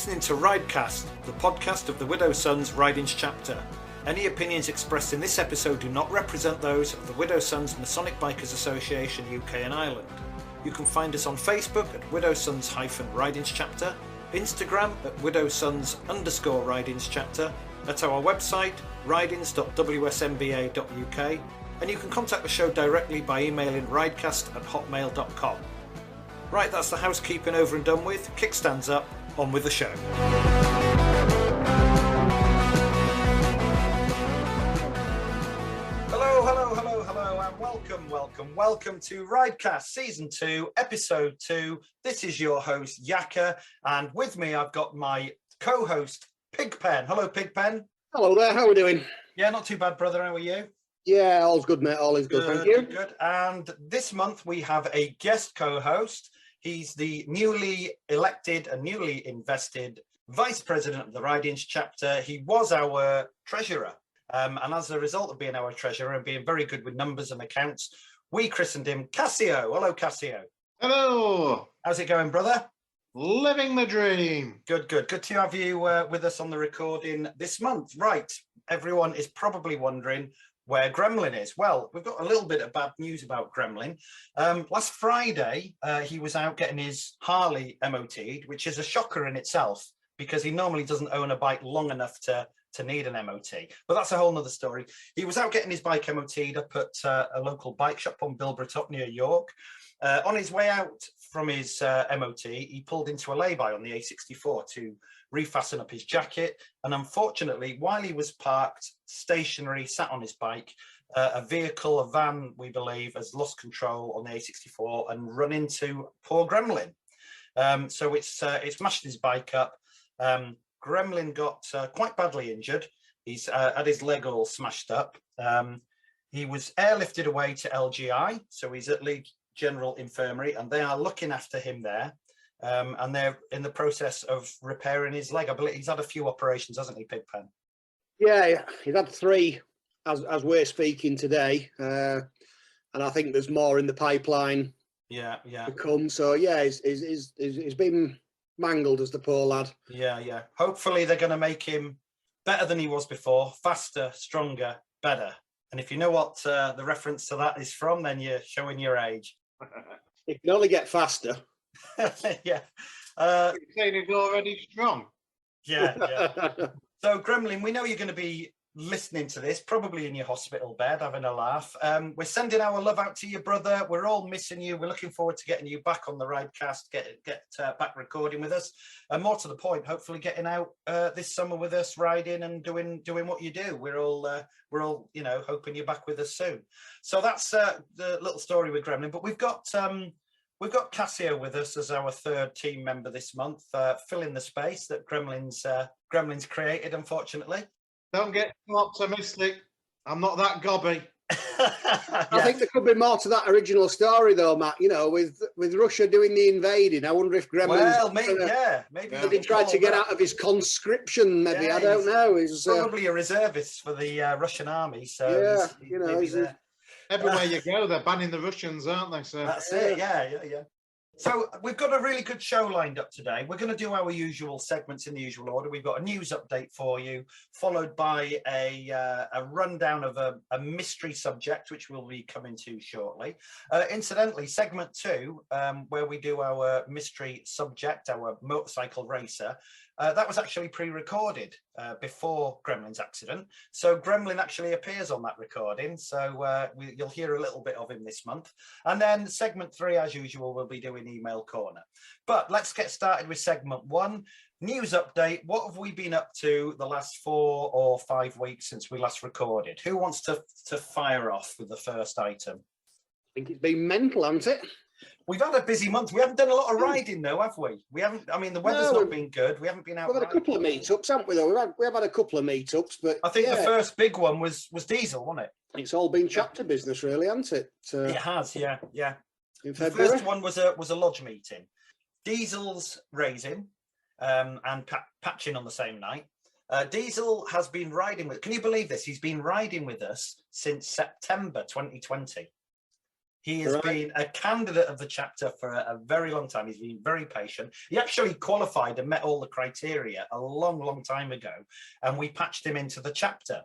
listening to Ridecast, the podcast of the Widow Sons Ridings chapter. Any opinions expressed in this episode do not represent those of the Widow Sons Masonic Bikers Association UK and Ireland. You can find us on Facebook at Widow Sons-Ridings chapter, Instagram at Widow Sons_Ridings chapter, at our website ridings.wsmba.uk, and you can contact the show directly by emailing ridecast@hotmail.com. Right, that's the housekeeping over and done with. Kickstands up, on with the show. Hello, and welcome to Ridecast Season 2, Episode 2. This is your host, Yakka, and with me I've got my co-host, Pigpen. Hello, Pigpen. Hello there, how are we doing? Yeah, not too bad, brother. How are you? Yeah, all's good, mate. All is good, thank you. Good. And this month we have a guest co-host. He's the newly elected and newly invested Vice President of the Ridings chapter. He was our treasurer. And as a result of being our treasurer and being very good with numbers and accounts, we christened him Casio. Hello, Casio. Hello. How's it going, brother? Living the dream. Good. Good to have you with us on the recording this month. Right. Everyone is probably wondering where Gremlin is. Well, we've got a little bit of bad news about Gremlin. Last Friday, he was out getting his Harley MOT'd, which is a shocker in itself because he normally doesn't own a bike long enough to need an MOT. But that's a whole nother story. He was out getting his bike MOT'd up at a local bike shop on Bilborough Top near York. On his way out from his MOT, he pulled into a lay-by on the A64 to refasten up his jacket. And unfortunately, while he was parked, stationary, sat on his bike, a van, we believe, has lost control on the A64 and run into poor Gremlin. So it's smashed his bike up. Gremlin got quite badly injured. He's had his leg all smashed up. He was airlifted away to LGI, so he's at League General Infirmary, and they are looking after him there. And they're in the process of repairing his leg. I believe he's had a few operations, hasn't he, Pigpen? Yeah, he's had 3 as we're speaking today. And I think there's more in the pipeline to come. So, yeah, he's been mangled as the poor lad. Yeah. Hopefully they're going to make him better than he was before, faster, stronger, better. And if you know what the reference to that is from, then you're showing your age. He can only get faster. Yeah. You're saying he's already strong. Yeah. So, Gremlin, we know you're going to be listening to this, probably in your hospital bed, having a laugh. We're sending our love out to your brother. We're all missing you. We're looking forward to getting you back on the Ridecast, get back recording with us. And more to the point, hopefully getting out this summer with us, riding and doing what you do. We're all hoping you're back with us soon. So that's the little story with Gremlin. But we've got Casio with us as our third team member this month, filling the space that Gremlin's created, unfortunately. Don't get too optimistic. I'm not that gobby. I think there could be more to that original story, though, Matt. You know, with Russia doing the invading, I wonder if Gremlin's maybe he tried to get out of his conscription. Maybe I don't know. He's probably a reservist for the Russian army. So he's everywhere you go, they're banning the Russians, aren't they? So that's it. Yeah. So we've got a really good show lined up today. We're going to do our usual segments in the usual order. We've got a news update for you, followed by a rundown of a mystery subject, which we'll be coming to shortly. Incidentally, segment 2, where we do our mystery subject, our motorcycle racer, that was actually pre-recorded before Gremlin's accident. So Gremlin actually appears on that recording. So you'll hear a little bit of him this month. And then segment 3, as usual, we'll be doing Email Corner. But let's get started with segment 1. News update. What have we been up to the last 4 or 5 weeks since we last recorded? Who wants to fire off with the first item? I think it's been mental, hasn't it? We've had a busy month. We haven't done a lot of riding, though, have we? We haven't. I mean, the weather's not been good. We haven't been out. We've had a couple of meetups, haven't we? Though we've had a couple of meetups, but I think the first big one was Diesel, wasn't it? It's all been chapter business, really, hasn't it? It has, yeah. The first one was a lodge meeting. Diesel's raising and patching on the same night. Diesel has been riding with. Can you believe this? He's been riding with us since September 2020. He has been a candidate of the chapter for a very long time. He's been very patient. He actually qualified and met all the criteria a long, long time ago, and we patched him into the chapter.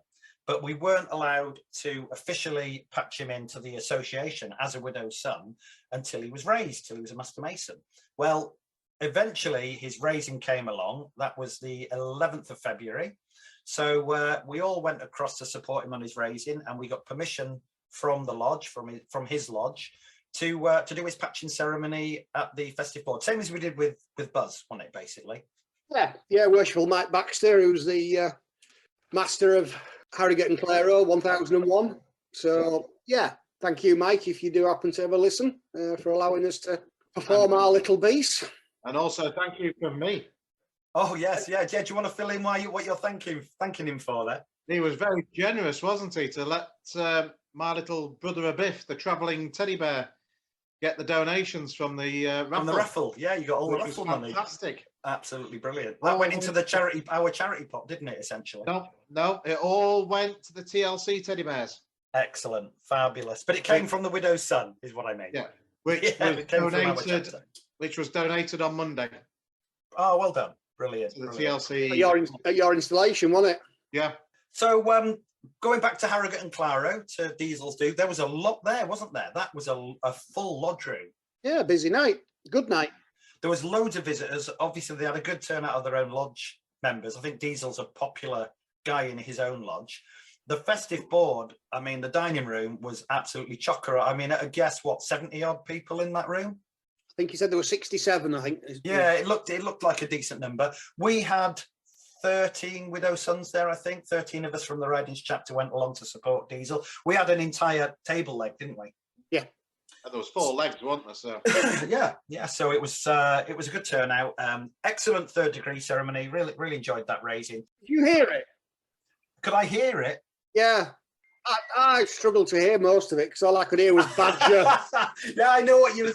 But we weren't allowed to officially patch him into the association as a widow's son until he was raised, till he was a Master Mason. Well, eventually his raising came along. That was the 11th of February. So we all went across to support him on his raising, and we got permission from the lodge, from his lodge, to do his patching ceremony at the festive board. Same as we did with Buzz, wasn't it, basically? Yeah, Worshipful Mike Baxter, who's the master of Harrogate and Claro 1001. So yeah, thank you, Mike, if you do happen to ever listen, for allowing us to perform our little piece. And also thank you from me. Oh yes, yeah. Do you want to fill in what you're thanking him for there? He was very generous, wasn't he, to let my little brother Abiff, the travelling teddy bear, get the donations from the raffle. From the raffle, yeah, you got all the raffle money. Fantastic. Absolutely brilliant. That went into the our charity pot, didn't it, essentially? No, it all went to the TLC teddy bears. Excellent, fabulous. But it came from the widow's son, is what I mean. Yeah, which was donated on Monday. Oh, well done. Brilliant. To the TLC. At your installation, wasn't it? Yeah. So going back to Harrogate and Claro, to Diesel's do, there was a lot there, wasn't there? That was a full lodge room. Yeah, busy night. Good night. There was loads of visitors. Obviously, they had a good turnout of their own lodge members. I think Diesel's a popular guy in his own lodge. The festive board, I mean, the dining room was absolutely chocker. I mean, guess what, 70 odd people in that room? I think he said there were 67, I think. Yeah, it looked like a decent number. We had 13 widow sons there, I think. 13 of us from the Ridings chapter went along to support Diesel. We had an entire table leg, didn't we? Yeah. And there was 4 legs, wasn't there? So yeah. So it was a good turnout. Excellent third degree ceremony. Really enjoyed that raising. Did you hear it? Could I hear it? Yeah. I struggled to hear most of it because all I could hear was Badger. Yeah, I know what your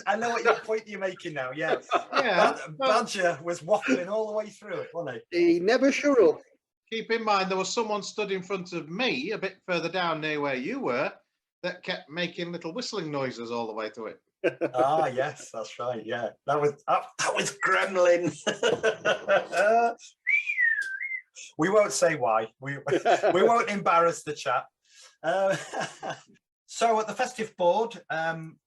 point you're making now. Yeah, yeah. Badger was waffling all the way through it, wasn't he? He never shut up. Keep in mind there was someone stood in front of me a bit further down near where you were that kept making little whistling noises all the way to it. Ah, yes, that's right. Yeah, that was Gremlin. We won't say why. We won't embarrass the chat. So at the festive board,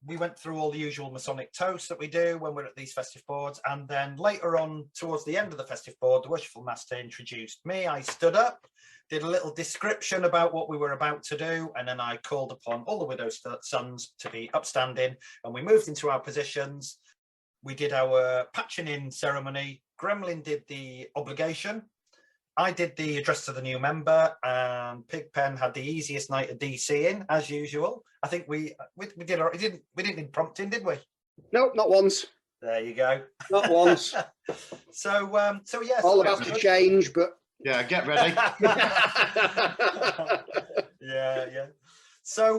we went through all the usual Masonic toasts that we do when we're at these festive boards, and then later on, towards the end of the festive board, the Worshipful Master introduced me. I stood up, did a little description about what we were about to do, and then I called upon all the widow's sons to be upstanding, and we moved into our positions. We did our patching in ceremony. Gremlin did the obligation. I did the address to the new member, and Pigpen had the easiest night of DCing as usual. I think we didn't impromptu, did we? No, not once. There you go. Not once. So yes. All about to change, but yeah, get ready. yeah. So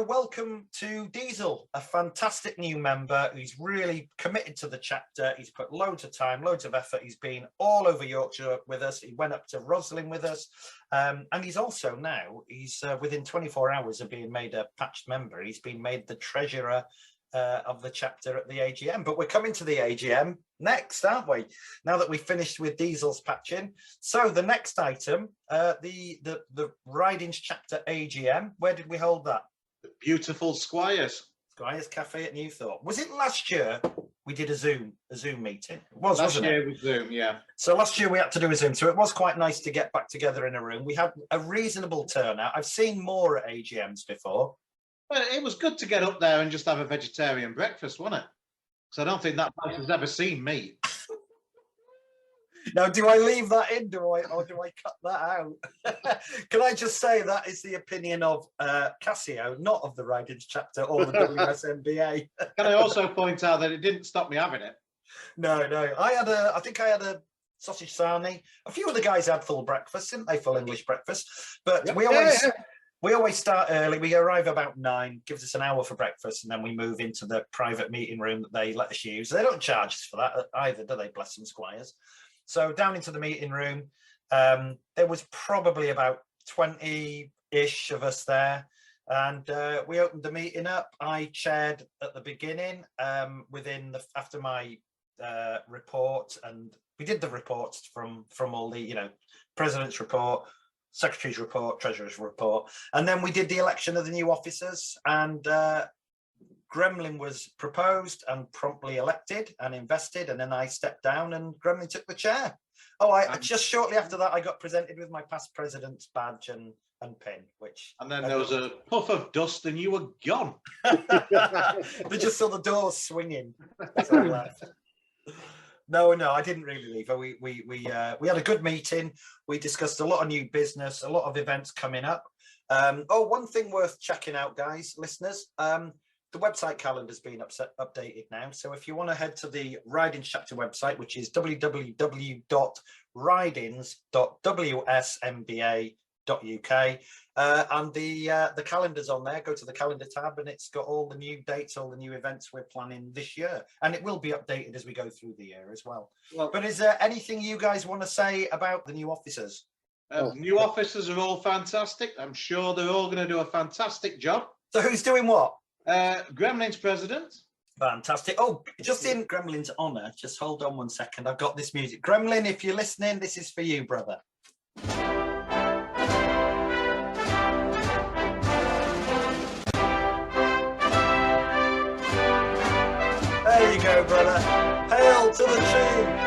welcome to Diesel, a fantastic new member who's really committed to the chapter. He's put loads of time, loads of effort. He's been all over Yorkshire with us. He went up to Roslin with us. And he's also now, within 24 hours of being made a patched member, he's been made the treasurer of the chapter at the AGM. But we're coming to the AGM next, aren't we? Now that we've finished with Diesel's patching. So the next item, the Ridings chapter AGM, where did we hold that? The beautiful Squires Cafe at Newthorpe. Was it last year we did a Zoom meeting? It was, last year it? with Zoom, yeah. So last year we had to do a Zoom, so it was quite nice to get back together in a room. We had a reasonable turnout. I've seen more at AGMs before. Well, it was good to get up there and just have a vegetarian breakfast, wasn't it? So I don't think that place has ever seen meat. Now, do I leave that in, or do I cut that out? Can I just say that is the opinion of Casio, not of the Ridings chapter or the WSMBA? Can I also point out that it didn't stop me having it? No. I think I had a sausage sarnie. A few of the guys had full breakfast, didn't they? Full English breakfast. But yep. We always start early. We arrive about 9, gives us an hour for breakfast, and then we move into the private meeting room that they let us use. They don't charge us for that either, do they? Bless them, Squires. So down into the meeting room, there was probably about 20-ish of us there. And we opened the meeting up. I chaired at the beginning after my report, and we did the reports from all the, President's report, Secretary's report, Treasurer's report. And then we did the election of the new officers, and Gremlin was proposed and promptly elected and invested. And then I stepped down and Gremlin took the chair. Oh, just shortly after that, I got presented with my past president's badge and pin, and then there was a puff of dust and you were gone. They just saw the doors swinging as I left. No, I didn't really leave. We had a good meeting. We discussed a lot of new business, a lot of events coming up. One thing worth checking out, guys, listeners. The website calendar's been updated now. So if you want to head to the Ridings Chapter website, which is www.ridings.wsmba.uk, and the calendar's on there. Go to the calendar tab and it's got all the new dates, all the new events we're planning this year. And it will be updated as we go through the year as well. But is there anything you guys want to say about the new officers? New officers are all fantastic. I'm sure they're all going to do a fantastic job. So who's doing what? Gremlin's president. Fantastic. Oh, just in Gremlin's honour, just hold on one second. I've got this music. Gremlin, if you're listening, this is for you, brother. There you go, brother. Hail to the tune.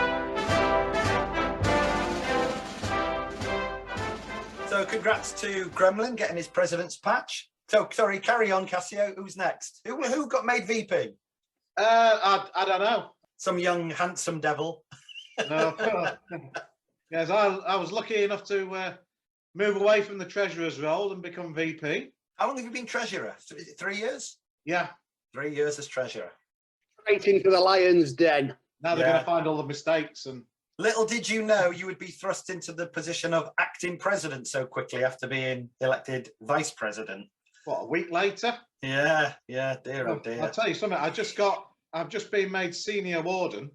So congrats to Gremlin getting his president's patch. So, sorry, carry on, Casio. Who's next? Who got made VP? I don't know. Some young, handsome devil. No. Yes, I was lucky enough to move away from the treasurer's role and become VP. How long have you been treasurer? Is it 3 years? Yeah. 3 years as treasurer. Straight into the lion's den. Now they're going to find all the mistakes. And little did you know you would be thrust into the position of acting president so quickly after being elected vice president. What, a week later? Yeah, dear, oh dear. I'll tell you something. I've just been made senior warden.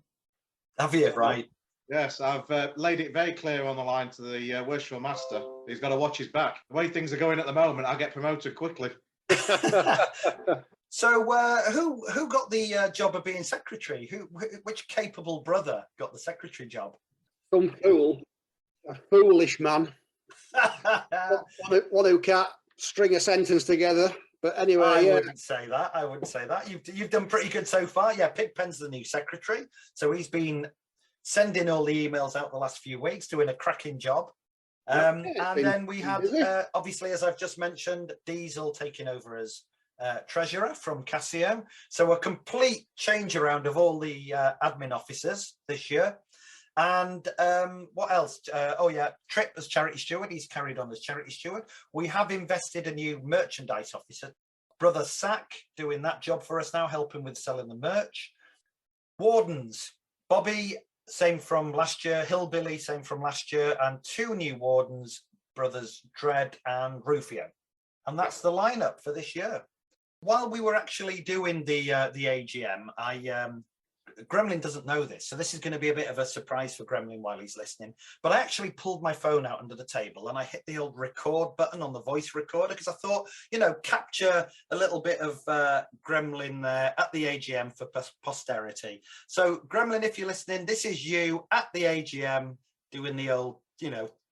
Have you? Right. Yes, I've laid it very clear on the line to the worshipful master. He's got to watch his back. The way things are going at the moment, I'll get promoted quickly. So, who got the job of being secretary? Which capable brother got the secretary job? Some fool, a foolish man, one who can't string a sentence together. But anyway, I wouldn't say that. I wouldn't say that. You've done pretty good so far. Yeah, Pigpen's the new secretary, so he's been sending all the emails out the last few weeks, doing a cracking job. And then we had, obviously, as I've just mentioned, Diesel taking over as treasurer from Casio. So a complete change around of all the admin officers this year. And what else? Trip as charity steward. He's carried on as charity steward. We have invested a new merchandise officer, Brother Sack, doing that job for us now, helping with selling the merch. Wardens, Bobby, same from last year. Hillbilly, same from last year. And 2 new wardens, Brothers Dread and Rufio. And that's the lineup for this year. While we were actually doing the AGM, Gremlin doesn't know this, so this is going to be a bit of a surprise for Gremlin while he's listening. But I actually pulled my phone out under the table and I hit the old record button on the voice recorder because I thought, capture a little bit of Gremlin there at the AGM for posterity. So Gremlin, if you're listening, this is you at the AGM doing the old,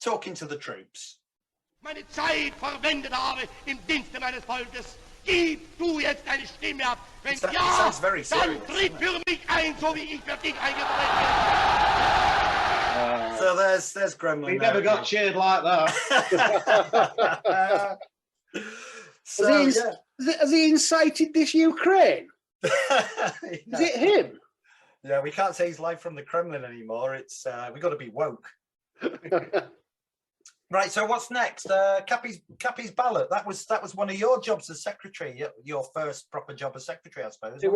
talking to the troops. Meine Zeit verwendet habe im Dienste meines Volkes. Gib du jetzt deine Stimme ab. Wenn ja, dann tritt für mich ein, so wie ich für dich eingetreten bin. So there's Gremlin. We never got cheered like that. Has he incited this Ukraine? Is it him? Yeah, we can't say he's live from the Kremlin anymore. It's we got to be woke. Right, so what's next? Cappy's ballot. That was one of your jobs as secretary. Your first proper job as secretary, I suppose. It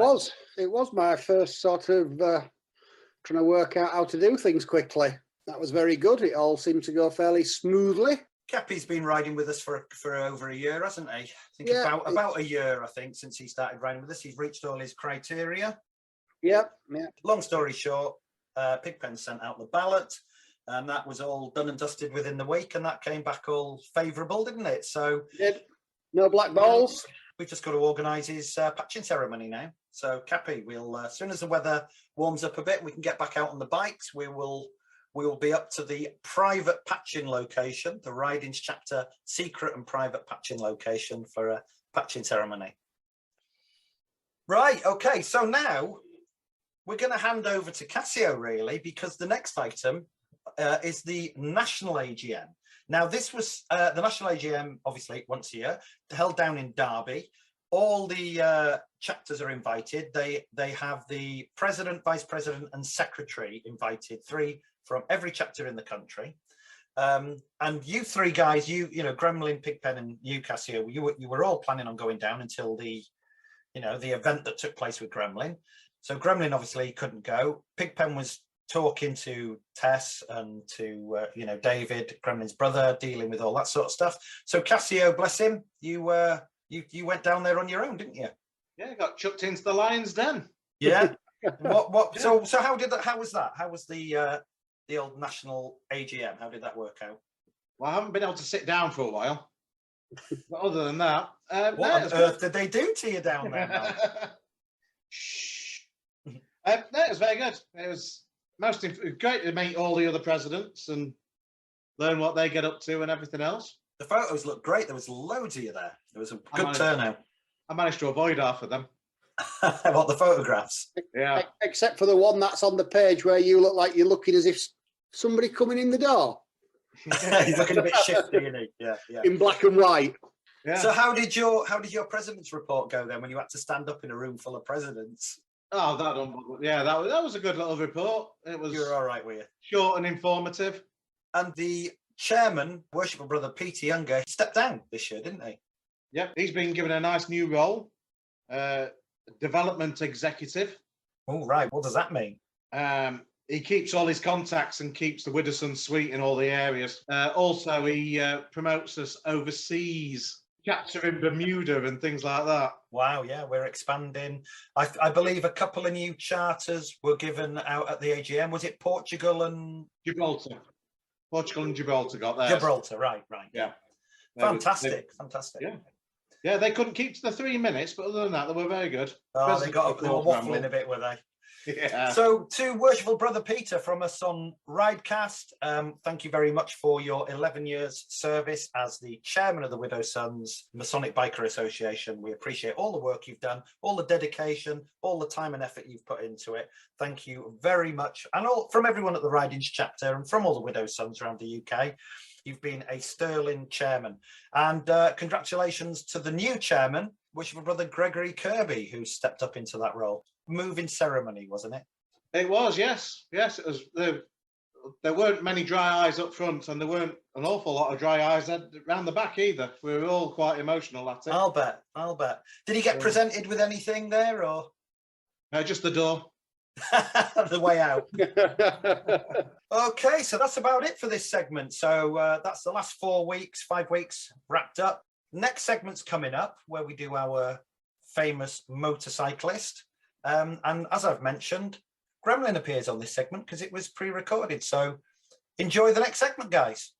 was my first sort of trying to work out how to do things quickly. That was very good. It all seemed to go fairly smoothly. Cappy's been riding with us for over a year, hasn't he? I think about a year, I think, since he started riding with us. He's reached all his criteria. Yeah. Long story short, Pigpen sent out the ballot. And that was all done and dusted within the week, and that came back all favourable, didn't it? So No black balls. We've just got to organise his patching ceremony now. So, Cappy, we'll as soon as the weather warms up a bit, we can get back out on the bikes. We will be up to the private patching location, the Ridings chapter secret and private patching location for a patching ceremony. Right. Okay. So now we're going to hand over to Casio, really, because the next item is the National AGM. Now, this was the National AGM, obviously, once a year, held down in Derby. All the chapters are invited. They have the president, vice president, and secretary invited, 3 from every chapter in the country. And you 3 guys, you know, Gremlin, Pigpen, and you, Casio, you were all planning on going down until the event that took place with Gremlin. So Gremlin obviously couldn't go. Pigpen was talking to Tess and to David, Gremlin's brother, dealing with all that sort of stuff. So Casio, bless him, you went down there on your own, didn't you? Yeah, got chucked into the lion's den. Yeah. What? So how did that? How was that? How was the old National AGM? How did that work out? Well, I haven't been able to sit down for a while. But other than that, what on earth did they do to you down there? Shh. No, it was very good. It was great to meet all the other presidents and learn what they get up to and everything else. The photos looked great. There was loads of you there. There was a good turnout. I managed to avoid half of them. What, the photographs? Yeah. Except for the one that's on the page where you look like you're looking as if somebody coming in the door. He's looking a bit shifty, isn't he? Yeah. In black and white. Yeah. So how did your president's report go then, when you had to stand up in a room full of presidents? Oh, that was a good little report. It was. You were all right, were you? Short and informative. And the chairman, Worshipful Brother Peter Younger, he stepped down this year, didn't he? Yep, he's been given a nice new role, development executive. Oh, right. What does that mean? He keeps all his contacts and keeps the Widdowson suite in all the areas. Also, he promotes us overseas, chapter in Bermuda and things like that. Wow, yeah, we're expanding. I believe a couple of new charters were given out at the AGM. Was it Portugal and Gibraltar? Portugal and Gibraltar got there. Gibraltar, right. Yeah. Fantastic. Yeah, they couldn't keep to the 3 minutes, but other than that, they were very good. Oh, they were waffling a bit, were they? Yeah. So to Worshipful Brother Peter from us on Ridecast, thank you very much for your 11 years service as the chairman of the Widow Sons Masonic Biker Association. We appreciate all the work you've done, all the dedication, all the time and effort you've put into it. Thank you very much. And from everyone at the Ridings chapter and from all the Widow Sons around the UK, you've been a sterling chairman. And congratulations to the new chairman, Worshipful Brother Gregory Kirby, who stepped up into that role. Moving ceremony, wasn't it? It was, yes. Yes, it was. There weren't many dry eyes up front, and there weren't an awful lot of dry eyes around the back either. We were all quite emotional at it. I'll bet. Did he get presented with anything there, or? Just the door. The way out. Okay, so that's about it for this segment. So that's the last 5 weeks wrapped up. Next segment's coming up, where we do our famous motorcyclist. And as I've mentioned, Gremlin appears on this segment because it was pre-recorded. So enjoy the next segment, guys.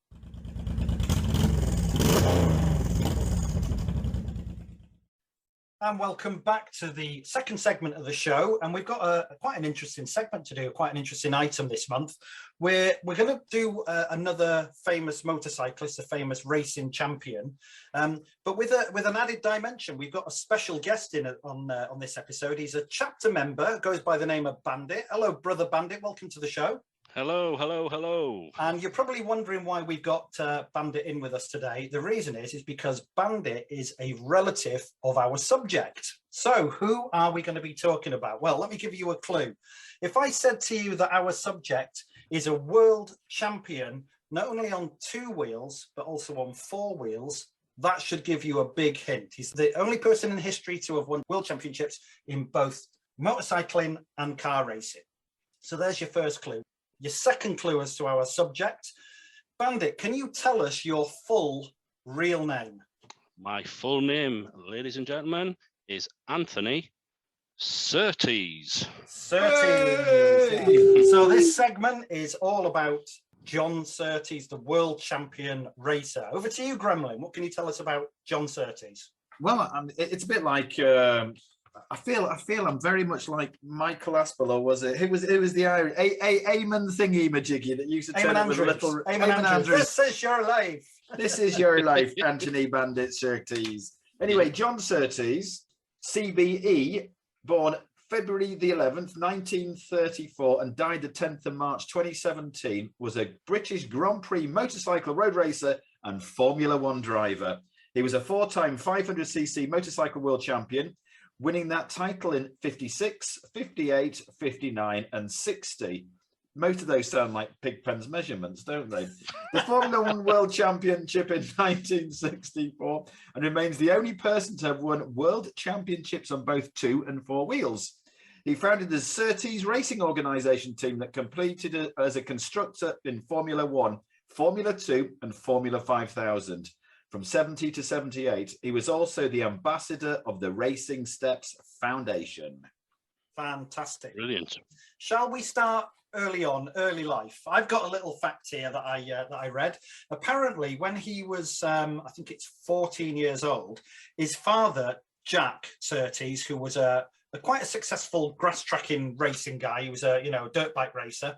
And welcome back to the second segment of the show. And we've got quite an interesting segment to do, quite an interesting item this month. We're going to do another famous motorcyclist, a famous racing champion. But with an added dimension, we've got a special guest in on this episode. He's a chapter member, goes by the name of Bandit. Hello, Brother Bandit. Welcome to the show. Hello. And you're probably wondering why we've got Bandit in with us today. The reason is because Bandit is a relative of our subject. So who are we going to be talking about? Well, let me give you a clue. If I said to you that our subject is a world champion, not only on 2 wheels, but also on 4 wheels, that should give you a big hint. He's the only person in history to have won world championships in both motorcycling and car racing. So there's your first clue. Your second clue as to our subject. Bandit, can you tell us your full real name? My full name, ladies and gentlemen, is Anthony Surtees. Surtees. So this segment is all about John Surtees, the world champion racer. Over to you, Gremlin. What can you tell us about John Surtees? Well, it's a bit like I feel I'm very much like Michael Aspel, or was it? Who was the Irish Eamon thingy majiggy that used to turn up with a little Eamon Andrews. This is your life. This is your life, Anthony Bandit Surtees. Anyway, John Surtees, CBE, born February the 11th, 1934, and died the 10th of March 2017, was a British Grand Prix motorcycle road racer and Formula One driver. He was a 4-time 500cc motorcycle world champion, winning that title in 56, 58, 59 and 60. Most of those sound like Pigpen's measurements, don't they? The Formula One World Championship in 1964, and remains the only person to have won world championships on both 2 and 4 wheels. He founded the Surtees Racing Organisation team that completed as a constructor in Formula One, Formula 2 and Formula 5000. From 70 to 78, he was also the ambassador of the Racing Steps Foundation. Fantastic. Brilliant. Shall we start early on, early life? I've got a little fact here that I read. Apparently, when he was, I think it's 14 years old, his father, Jack Surtees, who was quite a successful grass tracking racing guy, he was a dirt bike racer,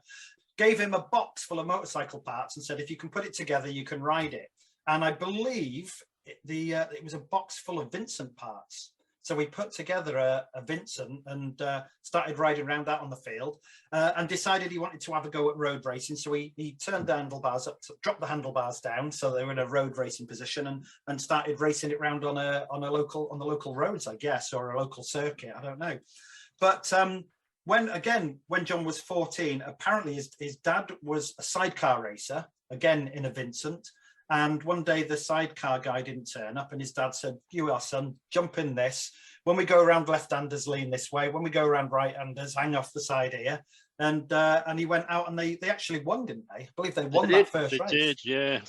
gave him a box full of motorcycle parts and said, if you can put it together, you can ride it. And I believe it was a box full of Vincent parts. So we put together a Vincent and started riding around that on the field, and decided he wanted to have a go at road racing. So he turned the handlebars up, dropped the handlebars down, so they were in a road racing position, and started racing it around on the local roads, I guess, or a local circuit. I don't know. But when John was 14, apparently his dad was a sidecar racer, again in a Vincent. And one day the sidecar guy didn't turn up, and his dad said, "You, our son, jump in this. When we go around left-handers, lean this way. When we go around right-handers, hang off the side here." And he went out, and they actually won, didn't they? I believe they won that first race. They did, yeah.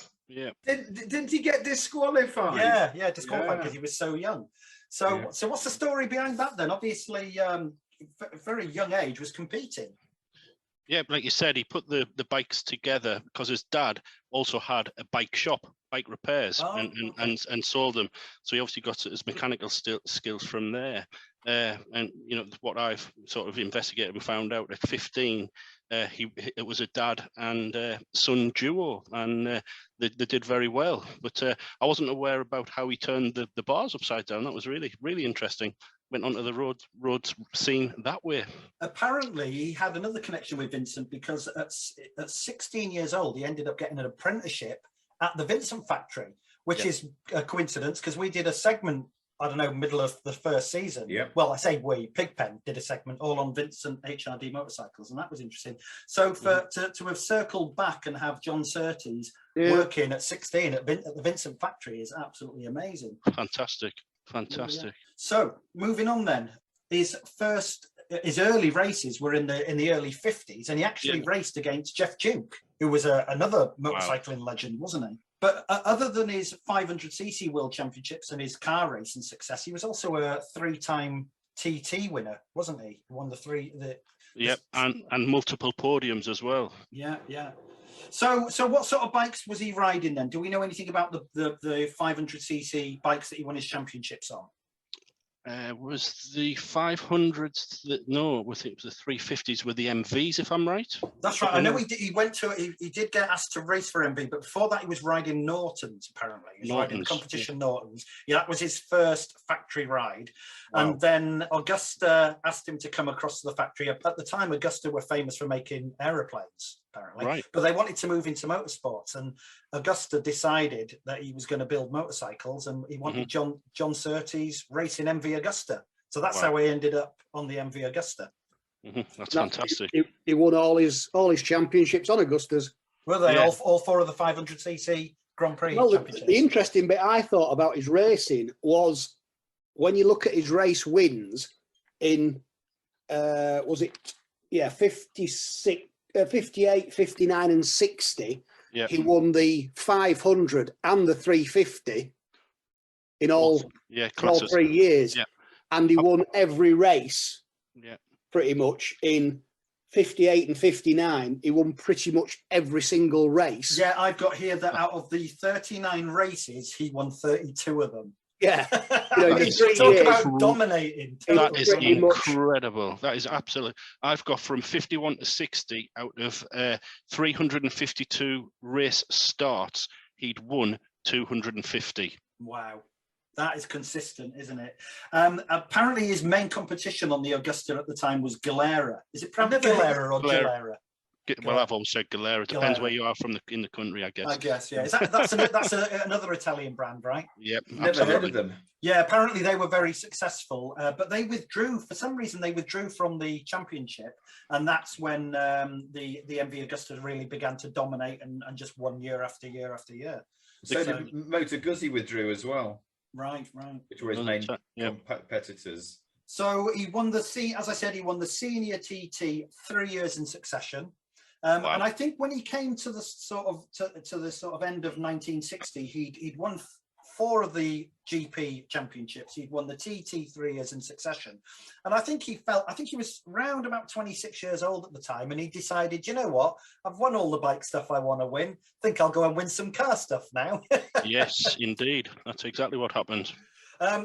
Didn't he get disqualified? Yeah, disqualified because he was so young. So what's the story behind that then? Obviously, very young age was competing. Yeah, like you said, he put the bikes together because his dad also had a bike shop, bike repairs, and sold them. So he obviously got his mechanical skills from there. And what I've sort of investigated and found out at 15, it was a dad and son duo, and they did very well. But I wasn't aware about how he turned the bars upside down. That was really, really interesting. Went onto the road scene that way. Apparently, he had another connection with Vincent because at 16 years old, he ended up getting an apprenticeship at the Vincent factory, which is a coincidence because we did a segment, I don't know, middle of the first season. Yeah. Well, I say we, Pigpen did a segment all on Vincent HRD motorcycles, and that was interesting. So to have circled back and have John Surtees working at 16 at the Vincent factory is absolutely amazing. Fantastic. Yeah. So moving on then, his early races were in the early 50s, and he actually raced against Jeff Duke, who was another motorcycling legend, wasn't he? But other than his 500cc world championships and his car racing success, he was also a 3-time TT winner, wasn't he? He won and multiple podiums as well. Yeah. So what sort of bikes was he riding then? Do we know anything about the 500cc bikes that he won his championships on? Was the 500s? No, I think it was the 350s with the MVs, if I'm right. That's right. I know he did get asked to race for MV, but before that he was riding Nortons, apparently. He was riding competition Nortons. Yeah, that was his first factory ride. Wow. And then Augusta asked him to come across to the factory. At the time, Augusta were famous for making aeroplanes, apparently. Right. But they wanted to move into motorsports, and Augusta decided that he was going to build motorcycles, and he wanted John Surtees racing MV Augusta. So that's how he ended up on the MV Augusta. That's fantastic. He won all his championships on Augustas. Were they all 4 of the 500cc Grand Prix championships? The interesting bit I thought about his racing was when you look at his race wins in 56, 58, 59 and 60. Yeah. He won the 500 and the 350 in all 3 years. Yeah. And he won every race pretty much in 58 and 59, he won pretty much every single race. Yeah, I've got here that out of the 39 races, he won 32 of them. Yeah. You know, talk about dominating. That is incredible. That is absolutely. I've got from 51 to 60 out of 352 race starts, he'd won 250. Wow. That is consistent, isn't it? Apparently, his main competition on the Augusta at the time was Galera. Is it probably Galera or Galera? Well, I've always said Galera. Depends where you are in the country, I guess. I guess, yeah. That's another Italian brand, right? Yep, never heard of them. Yeah, apparently they were very successful, but they withdrew for some reason. They withdrew from the championship, and that's when the MV Augusta really began to dominate and just won year after year after year. So did Motor Guzzi withdrew as well. Right. Which were his main competitors. So he won as I said, he won the senior TT 3 years in succession. Wow. And I think when he came to the sort of end of 1960, he'd won 4 of the GP championships. He'd won the TT 3 years in succession, and I think he was around about 26 years old at the time, and he decided, you know what, I've won all the bike stuff I want to win. I think I'll go and win some car stuff now. Yes, indeed, that's exactly what happened.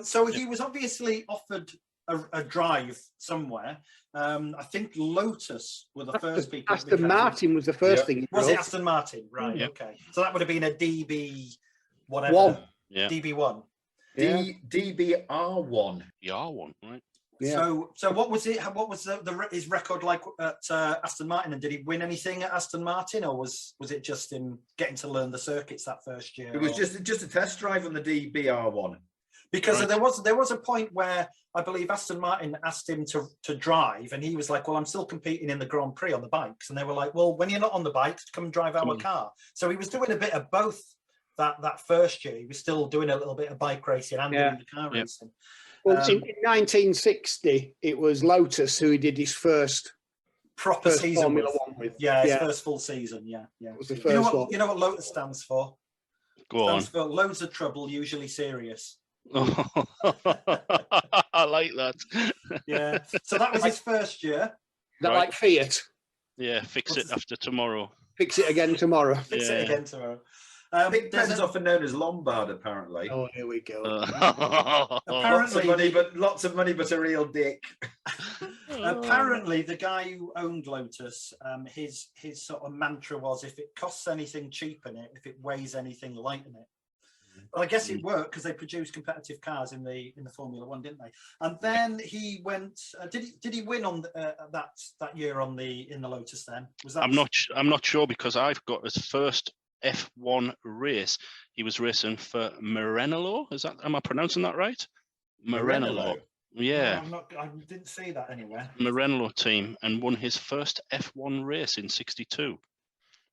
So he was obviously offered a drive somewhere. I think Lotus were the first people. Aston Martin was the first thing. Was it Aston Martin? Right. Yep. Okay. So that would have been a DB whatever. Yeah. DB1. DBR1. The R1, right? Yeah. So what was it? What was his record like at Aston Martin? And did he win anything at Aston Martin, or was it just him getting to learn the circuits that first year? It was just a test drive on the DBR1. Because there was a point where I believe Aston Martin asked him to drive, and he was like, well, I'm still competing in the Grand Prix on the bikes. And they were like, well, when you're not on the bikes, come and drive our car. So he was doing a bit of both that first year. He was still doing a little bit of bike racing and doing the car racing. Well, in 1960, it was Lotus who he did his first proper season Formula One with. Yeah, his first full season. Yeah. It was the first one. You know what Lotus stands for? Go on. Stands for loads of trouble, usually serious. I like that. Yeah. So that was his first year. That like Fiat. Yeah, fix it after tomorrow. Fix it again tomorrow. Fix it again tomorrow. Pigpen is often known as Lombard, apparently. Oh, here we go. Apparently, lots of money, but a real dick. Apparently, the guy who owned Lotus, his sort of mantra was, if it costs anything, cheapen it. If it weighs anything, lighten it. Well, I guess it worked because they produced competitive cars in the Formula One, didn't they? And then he went. Did he win on that year in the Lotus? Then was that? I'm not sure, because I've got his first F1 race. He was racing for Maranello. Am I pronouncing that right? Maranello. Yeah. No, I didn't see that anywhere. Maranello team, and won his first F1 race in '62.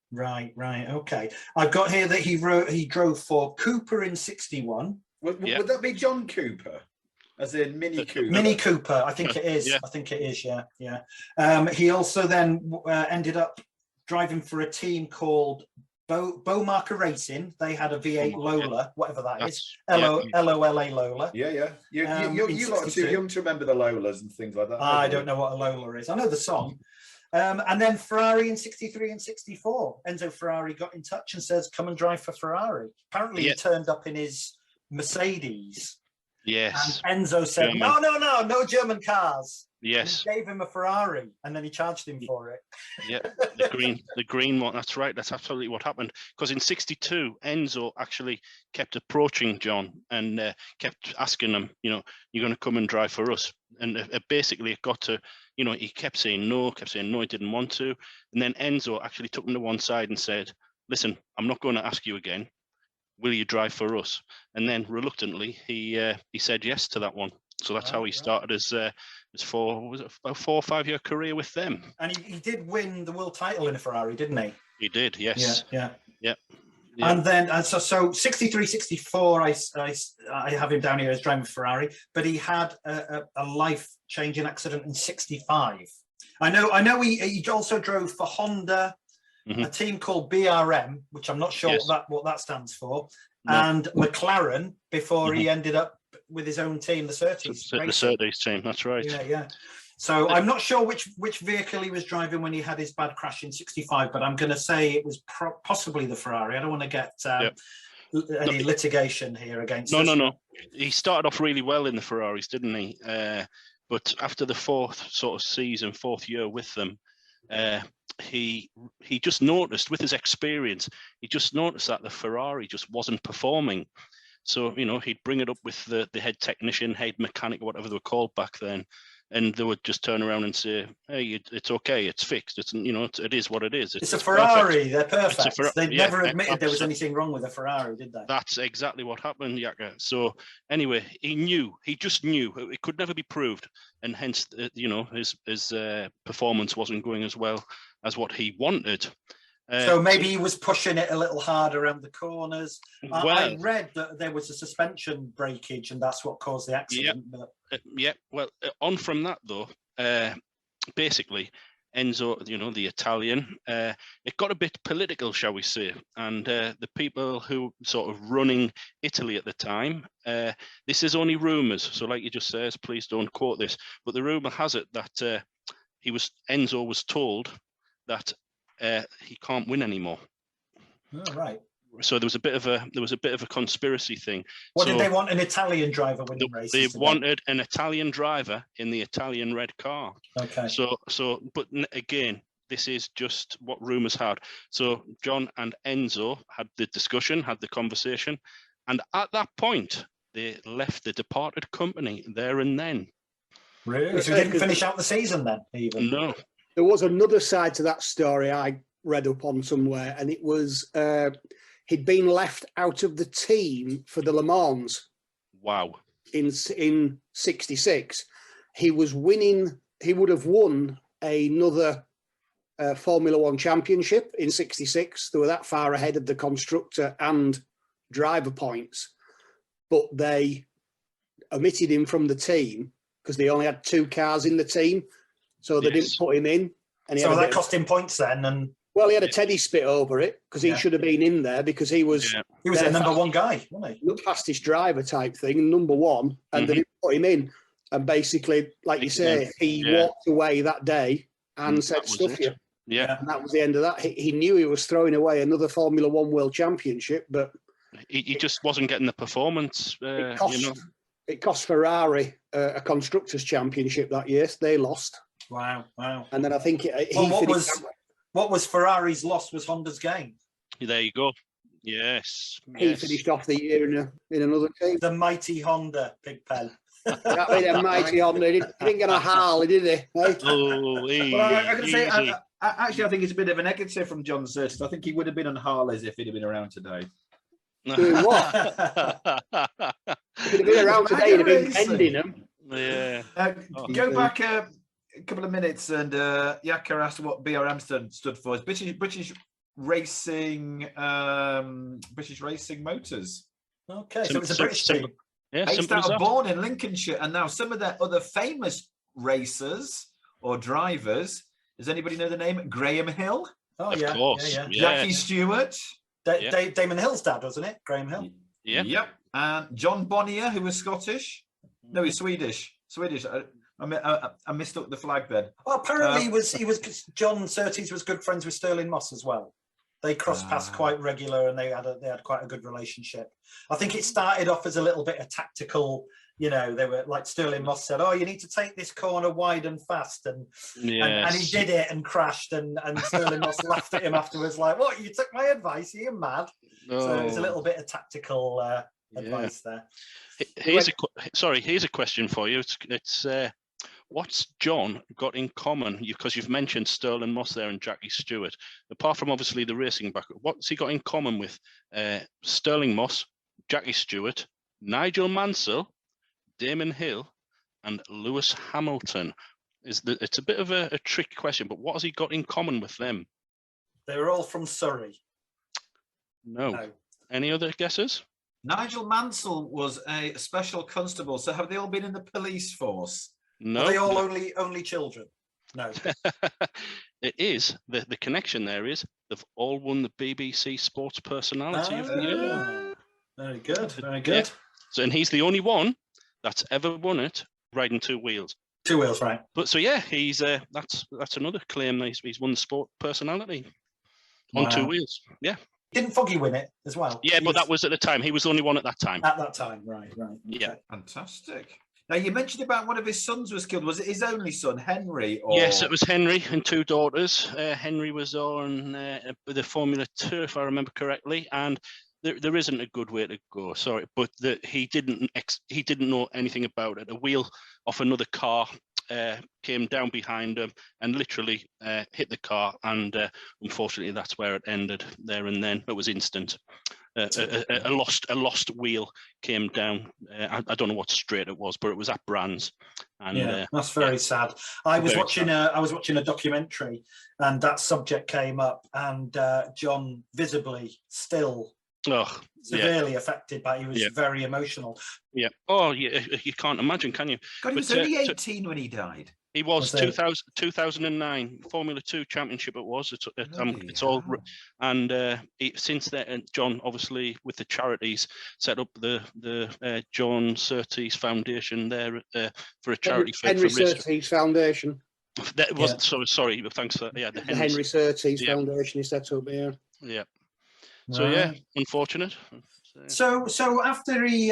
Right, okay. I've got here that he drove for Cooper in '61. Would that be John Cooper, as in Mini Cooper? Mini Cooper, I think it is. I think it is. Yeah. He also then ended up driving for a team called Beaumarker Racing. They had a V8 Lola, whatever that is. LOLA Lola. Yeah. You're lot too young to remember the Lolas and things like that. I don't know what a Lola is. I know the song. And then Ferrari in '63 and '64. Enzo Ferrari got in touch and says, come and drive for Ferrari. Apparently he turned up in his Mercedes. Yes. And Enzo said, no German cars. Yes. He gave him a Ferrari, and then he charged him for it. Yeah, the green one. That's right. That's absolutely what happened. Because in '62, Enzo actually kept approaching John and kept asking him, you're going to come and drive for us. And basically, it got to, he kept saying no, he didn't want to. And then Enzo actually took him to one side and said, listen, I'm not going to ask you again. Will you drive for us? And then reluctantly, he said yes to that one. So that's how he started his 4 or 5 year career with them. And he did win the world title in a Ferrari, didn't he? He did, yes. Yeah. And then so 63, 64, I have him down here as driving Ferrari, but he had a life-changing accident in 65. I know he also drove for Honda, a team called BRM, which I'm not sure what that stands for, and McLaren before he ended up with his own team, the Surtees. The Surtees team, that's right. Yeah. So I'm not sure which vehicle he was driving when he had his bad crash in '65, but I'm going to say it was possibly the Ferrari. I don't want to get any litigation here against us. No. He started off really well in the Ferraris, didn't he? But after the fourth year with them, he just noticed, with his experience, he just noticed that the Ferrari just wasn't performing. So, he'd bring it up with the head technician, head mechanic, whatever they were called back then, and they would just turn around and say, "Hey, it's okay, it's fixed. It's it is what it is. It's a Ferrari. Perfect. They're perfect. They never admitted absolutely. There was anything wrong with a Ferrari, did they?" That's exactly what happened, Yakka. So anyway, he just knew it could never be proved, and hence, his performance wasn't going as well as what he wanted. So maybe he was pushing it a little harder around the corners. I read that there was a suspension breakage, and that's what caused the accident. Well, on from that though, basically, Enzo, the Italian, it got a bit political, shall we say, and the people who sort of running Italy at the time, this is only rumours, so like you just says, please don't quote this, but the rumour has it that Enzo was told that he can't win anymore. Oh, right. So there was a bit of a conspiracy thing. Did they want, an Italian driver winning races? They wanted an Italian driver in the Italian red car. Okay. But again, this is just what rumours had. So John and Enzo had the discussion, had the conversation, and at that point they left the departed company there and then. Really? So he didn't finish out the season then, even? No. There was another side to that story I read up on somewhere, and it was he'd been left out of the team for the Le Mans. Wow. In '66. He was winning, he would have won another Formula One championship in '66. They were that far ahead of the constructor and driver points, but they omitted him from the team because they only had 2 cars in the team. So they didn't put him in. And so that cost him points then? Well, he had a teddy spit over it because he should have been in there because he was... Yeah. He was the number one guy, wasn't he? The fastest driver type thing, number one, and they didn't put him in. And basically, like you say, he walked away that day and said, "Stuff you." Yeah. And that was the end of that. He knew he was throwing away another Formula One World Championship, but... He just wasn't getting the performance, It cost Ferrari a Constructors' Championship that year. They lost. Wow. And then I think what was Ferrari's loss was Honda's gain. There you go. Yes. He finished off the year in another team. The mighty Honda, Pigpen. That was a mighty Honda. He didn't get a Harley, did he? Oh, I can say, actually, I think it's a bit of a negative from John Surtees. I think he would have been on Harleys if he'd have been around today. Doing what? If he'd have been around today, he'd have been bending them. Yeah. Go back a couple of minutes, and Yakka asked what BRM stood for. It's British Racing Motors. Okay, so it's a British team. Yeah, based out of Bourne in Lincolnshire, and now some of their other famous racers or drivers. Does anybody know the name? Graham Hill. Oh, of course. Yeah. Jackie Stewart. Damon Hill's dad, wasn't it? Graham Hill. Yeah. Yep. And John Bonnier, who was Scottish. No, he's Swedish. I missed up the flag then. Well, apparently he was John Surtees was good friends with Sterling Moss as well. They crossed paths quite regular, and they had quite a good relationship. I think it started off as a little bit of tactical. They were like Sterling Moss said, "Oh, you need to take this corner wide and fast," and he did it and crashed, and Sterling Moss laughed at him afterwards, like, "What? You took my advice? Are you mad?" No. So it was a little bit of tactical advice there. Here's a question for you. It's what's John got in common? Because you've mentioned Sterling Moss there and Jackie Stewart. Apart from obviously the racing background, what's he got in common with Sterling Moss, Jackie Stewart, Nigel Mansell, Damon Hill, and Lewis Hamilton? It's a bit of a trick question, but what has he got in common with them? They're all from Surrey. No. Any other guesses? Nigel Mansell was a special constable. So have they all been in the police force? No. Are they all only children? No. It is. The connection there is they've all won the BBC Sports Personality of the Year. Very good. Very good. Yeah. So, and he's the only one that's ever won it riding 2 wheels. 2 wheels, right? But so yeah, he's that's another claim. He's won the sport personality on 2 wheels. Yeah. Didn't Foggy win it as well? Yeah, but that was at the time. He was the only one at that time. At that time, right. Okay. Yeah. Fantastic. Now, you mentioned about one of his sons was killed. Was it his only son, Henry? Or... Yes, it was Henry and 2 daughters. Henry was on the Formula 2, if I remember correctly, and there isn't a good way to go. Sorry, but he didn't know anything about it. A wheel off another car came down behind him and literally hit the car, and unfortunately, that's where it ended there and then. It was instant. A lost wheel came down. I don't know what straight it was, but it was at Brands. And that's very sad. I was watching a documentary, and that subject came up, and John visibly still severely affected by. He was very emotional. Yeah. Oh, yeah. You can't imagine, can you? God, he was only 18 when he died. He was 2009 Formula 2 Championship. It was. It's all, and since then, John obviously with the charities set up the John Surtees Foundation there for a charity. Henry Surtees Foundation. That wasn't sorry, but thanks for the Henry Surtees Foundation he set up here. Yeah. So unfortunate. So after he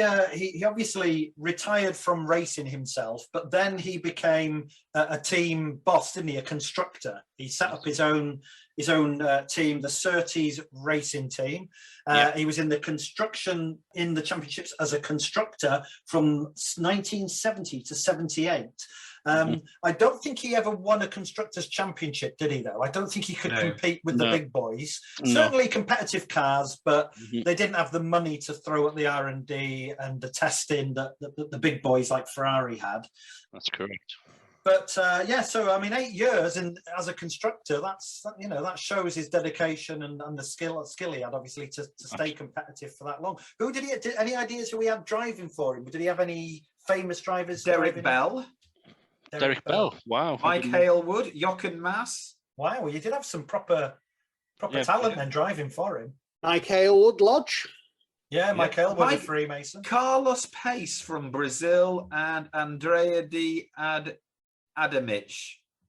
obviously retired from racing himself, but then he became a team boss, didn't he? A constructor. He set up his own team, the Surtees Racing Team. He was in the construction in the championships as a constructor from 1970 to 78. I don't think he ever won a constructors championship, did he? Though I don't think he could compete with the big boys. Certainly competitive cars, but they didn't have the money to throw at the R&D and the testing that the big boys like Ferrari had. That's correct. But so I mean, 8 years and as a constructor, that shows his dedication and the skill he had, obviously, to stay competitive for that long. Who did he? Any ideas who he had driving for him? Did he have any famous drivers? Derek Bell. Derek Bell. Wow. Mike Halewood, Jochen Mass. Wow, well, you did have some proper talent then driving for him. Mike Halewood Lodge. Yeah, Mike Halewood, a Freemason. Carlos Pace from Brazil and Andrea Di Adamic.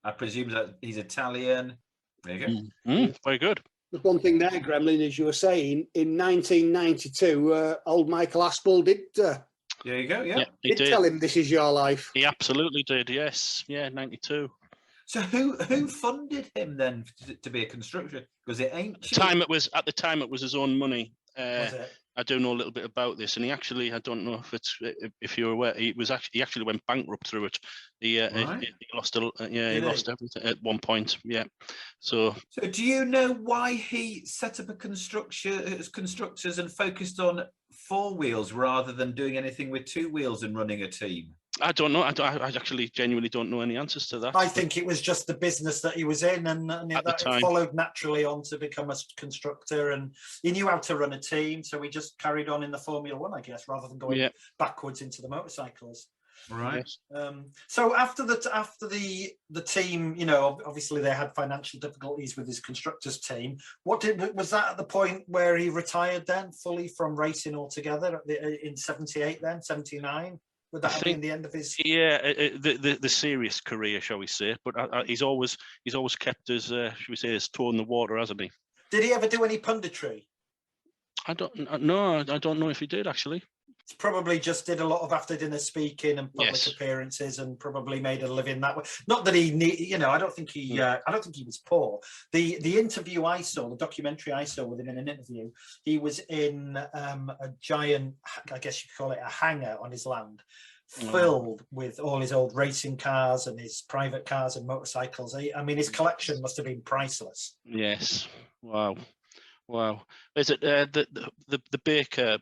I presume that he's Italian. There you go. Very good. There's one thing there, Gremlin, as you were saying, in 1992, old Michael Aspel did... there you go, yeah. He did tell him this is your life. He absolutely did, yes. Yeah, 92. So who funded him then to be a constructor? Because it ain't cheap. At the time it was his own money. Was it? I do know a little bit about this, and he actually, I don't know if you're aware, he actually went bankrupt through it. He lost everything at one point. Yeah. So do you know why he set up constructors and focused on 4 wheels rather than doing anything with 2 wheels and running a team? I don't know. I actually genuinely don't know any answers to that. I think it was just the business that he was in, and that it followed naturally on to become a constructor, and he knew how to run a team, so he just carried on in the Formula 1, I guess, rather than going backwards into the motorcycles. Right. So after the team, obviously they had financial difficulties with his constructors team. Was that at the point where he retired then fully from racing altogether in 78 then, 79? Would that have been the end of his? Yeah, the serious career, shall we say? But he's always kept his, shall we say, his toe in the water, hasn't he? Did he ever do any punditry? I don't know if he did actually. He probably just did a lot of after dinner speaking and public appearances, and probably made a living that way. Not that he I don't think he was poor. The interview I saw, the documentary I saw with him in an interview, he was in a giant, I guess you could call it a hangar on his land, filled with all his old racing cars and his private cars and motorcycles. I mean, his collection must have been priceless. Yes. Wow. Is it the baker?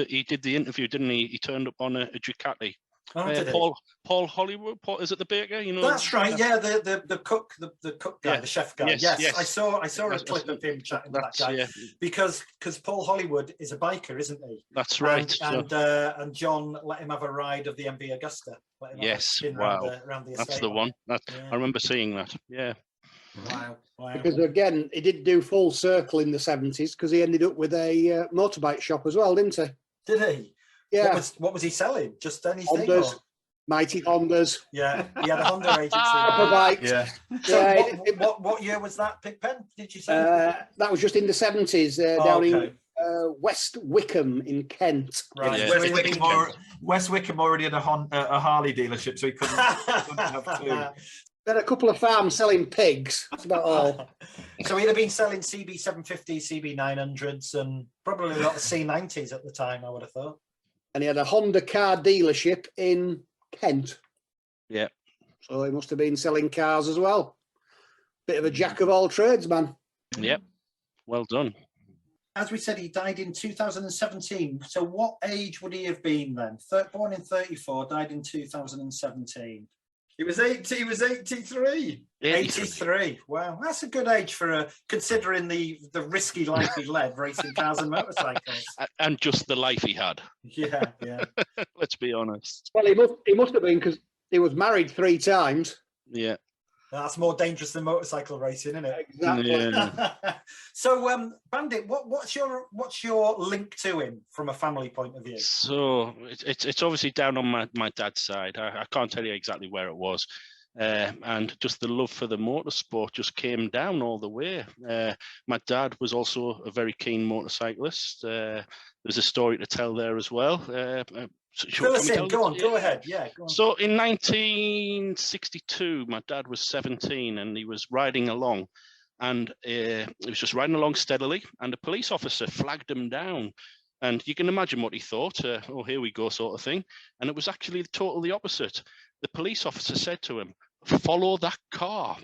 He did the interview, didn't he? He turned up on a Ducati. Paul Hollywood. Is it the baker? That's right. Yeah, the cook, the cook guy, the chef guy. Yes. I saw a clip of him chatting with that guy because Paul Hollywood is a biker, isn't he? That's right. And John let him have a ride of the MV Augusta. Yes. Wow. Around the estate. That's the one. I remember seeing that. Yeah. Wow. Because again, he did do full circle in the 70s because he ended up with a motorbike shop as well, didn't he? Did he? Yeah. What was he selling? Just anything? Mighty Hondas. Yeah, he had a Honda agency. Proper bikes. Yeah. So Yeah, what year was that, Pigpen? Did you say? that was just in the 70s down in West Wickham in Kent. Right. Yeah. West Wickham already had a Harley dealership, so he couldn't have two. Then a couple of farms selling pigs. That's about all. So he'd have been selling CB 750s, CB 900s, and probably a lot of C90s at the time, I would have thought. And he had a Honda car dealership in Kent. Yeah. So he must have been selling cars as well. Bit of a jack of all trades, man. Yep. Well done. As we said, he died in 2017. So what age would he have been then? Born in 34, died in 2017. He was 83. 83. Wow, that's a good age for considering the risky life he led, racing cars and motorcycles. And just the life he had. Yeah. Let's be honest. Well, he must have been, because he was married 3 times. Yeah. That's more dangerous than motorcycle racing, isn't it? Exactly. Yeah. So, Bandit, what's your link to him from a family point of view? So it's obviously down on my dad's side. I can't tell you exactly where it was. And just the love for the motorsport just came down all the way. My dad was also a very keen motorcyclist. There's a story to tell there as well. Fill us in. Go on. Go ahead. Yeah. Go on. So in 1962, my dad was 17 and he was riding along, and he was just riding along steadily, and a police officer flagged him down. And you can imagine what he thought. Oh, here we go, sort of thing. And it was actually totally opposite. The police officer said to him, "Follow that car."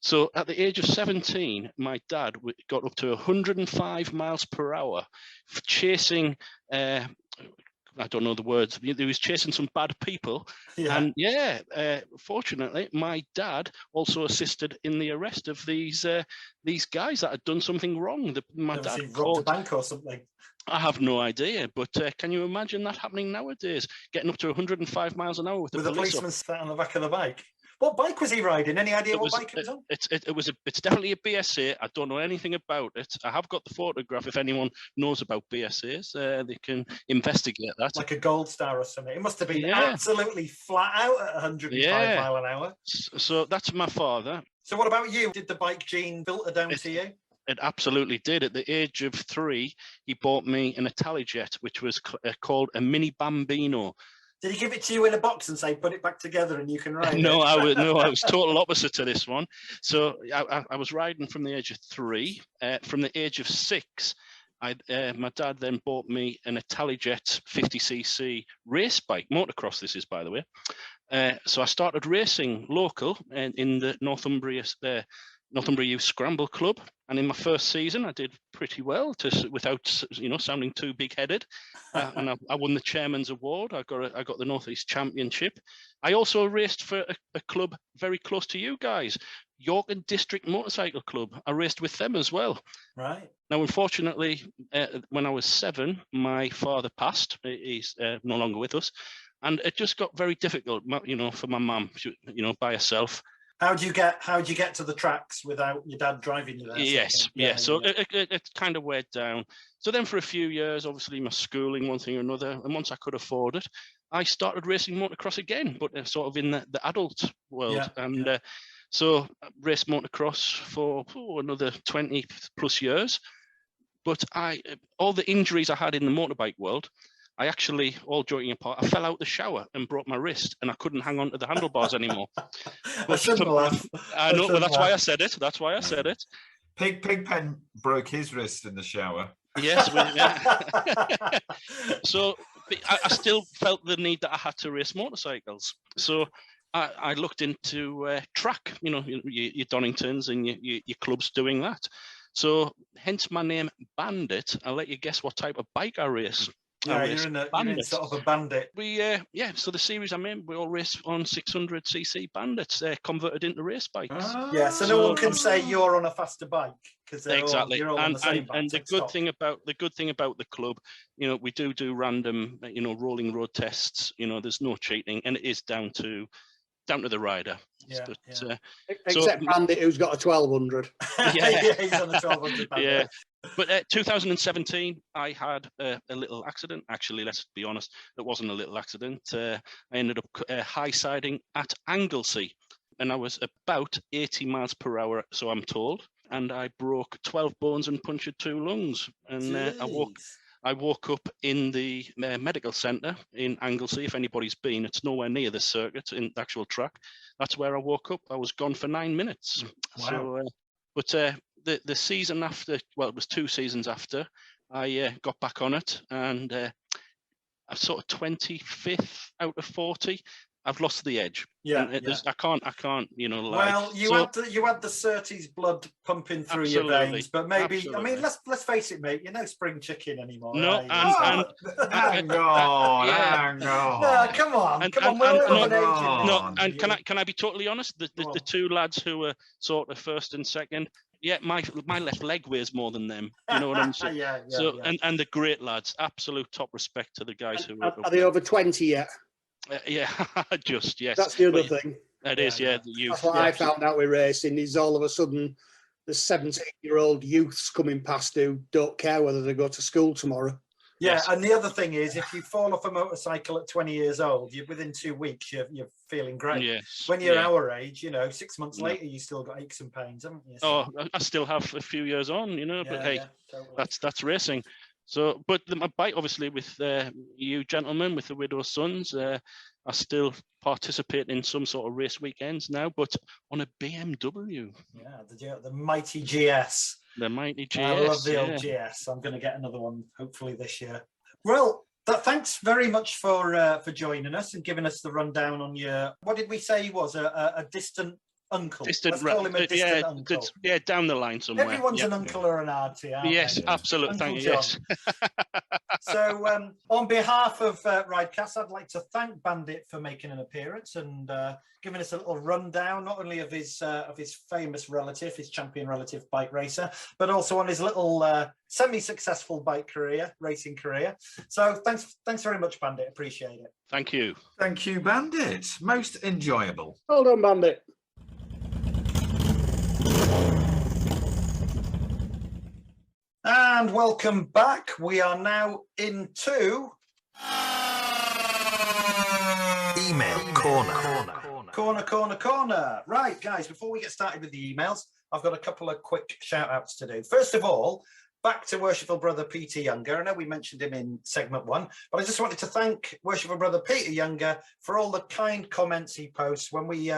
So at the age of 17, my dad got up to 105 miles per hour, chasing, I don't know the words, he was chasing some bad people. Yeah. And fortunately, my dad also assisted in the arrest of these guys that had done something wrong. My dad robbed a bank or something. I have no idea, but can you imagine that happening nowadays? Getting up to 105 miles an hour with a policeman sat on the back of the bike. What bike was he riding? Any idea what bike it was on? It's definitely a BSA. I don't know anything about it. I have got the photograph. If anyone knows about BSAs, they can investigate that. Like a Gold Star or something. It must have been absolutely flat out at 105 mile an hour. So that's my father. So what about you? Did the bike gene filter down to you? It absolutely did. At the age of 3, he bought me an Italjet, which was called a Mini Bambino. Did he give it to you in a box and say, put it back together and you can ride No, it? I was total opposite to this one. So I was riding from the age of 3. From the age of 6, my dad then bought me an Italjet 50cc race bike, motocross this is, by the way. So I started racing local in the Northumbria Youth Scramble Club, and in my first season I did pretty well, without sounding too big-headed, and I won the chairman's award. I got the North East Championship. I also raced for a club very close to you guys, York and District Motorcycle Club. I raced with them as well. Right. Now, unfortunately, when I was 7, my father passed. He's no longer with us, and it just got very difficult, for my mum, by herself. How'd you get to the tracks without your dad driving you there? Yes, yeah. So it kind of weighed down. So then for a few years, obviously my schooling, one thing or another, and once I could afford it, I started racing motocross again, but sort of in the adult world. So I raced motocross for another 20 plus years. But all the injuries I had in the motorbike world, I actually, all joking apart, I fell out the shower and broke my wrist, and I couldn't hang on to the handlebars anymore. I shouldn't laugh. I know, well, that's why I said it. That's why I said it. Pigpen broke his wrist in the shower. Yes. So I still felt the need that I had to race motorcycles. So I looked into track, your Doningtons and your clubs doing that. So hence my name, Bandit. I'll let you guess what type of bike I race. Yeah, you're in sort of a bandit. So the series I'm in, we all race on 600cc bandits. They're converted into race bikes. Yeah, so no one can say you're on a faster bike because exactly. You're all on the same bike. And the good thing about the club, we do random, rolling road tests. There's no cheating, and it is down to down to the rider. Yeah, but, except Bandit, who's got a 1200. Yeah, he's on the 1200. Yeah. But 2017, I had a little accident. Actually, let's be honest, it wasn't a little accident. I ended up high-siding at Anglesey, and I was about 80 miles per hour, so I'm told. And I broke 12 bones and punctured 2 lungs. And I woke up in the medical centre in Anglesey. If anybody's been, it's nowhere near the circuit, in the actual track. That's where I woke up. I was gone for 9 minutes. Wow. So, the season after, well, it was 2 seasons after, I got back on it, and I'm sort of 25th out of 40. I've lost the edge. Yeah, I can't, lie. Well, you had the Surtees blood pumping through your veins, but maybe absolutely. I mean, let's face it, mate. You're no spring chicken anymore. No, hang on. No, come on. No, and can I be totally honest? The 2 lads who were sort of first and second, yeah, my left leg weighs more than them. You know what I'm saying? And the great lads, absolute top respect to the guys who are they over 20 yet? Yeah, just yes. That's the other thing. It is, yeah. The youth. That's what I found out with racing is all of a sudden the 17-year-old youths coming past who don't care whether they go to school tomorrow. Yeah, Yes. and the other thing is, if you fall off a motorcycle at 20 years old, within 2 weeks you're feeling great. Yes. When you're our age, 6 months later, you still got aches and pains, haven't you? Oh, I still have a few years on, but hey, totally. that's racing. So, but my bike, obviously, with you gentlemen, with the Widow's Sons, I still participate in some sort of race weekends now, but on a BMW. Yeah, the mighty GS. The mighty GS. I love the old GS. I'm going to get another one hopefully this year. Well, thanks very much for joining us and giving us the rundown on your. What did we say he was? A distant uncle. Let's call him a distant uncle. Yeah, down the line somewhere. Everyone's an uncle or an auntie, aren't yes, they? absolutely. Thank you. Yes. So, on behalf of Ridecast, I'd like to thank Bandit for making an appearance and giving us a little rundown, not only of his famous relative, his champion relative bike racer, but also on his little semi-successful bike racing career. So, thanks very much, Bandit. Appreciate it. Thank you. Thank you, Bandit. Most enjoyable. Well done, Bandit. And welcome back. We are now into Email Corner. Right, guys, before we get started with the emails, I've got a couple of quick shout outs to do. First of all, back to Worshipful Brother Peter Younger. I know we mentioned him in segment 1, but I just wanted to thank Worshipful Brother Peter Younger for all the kind comments he posts when we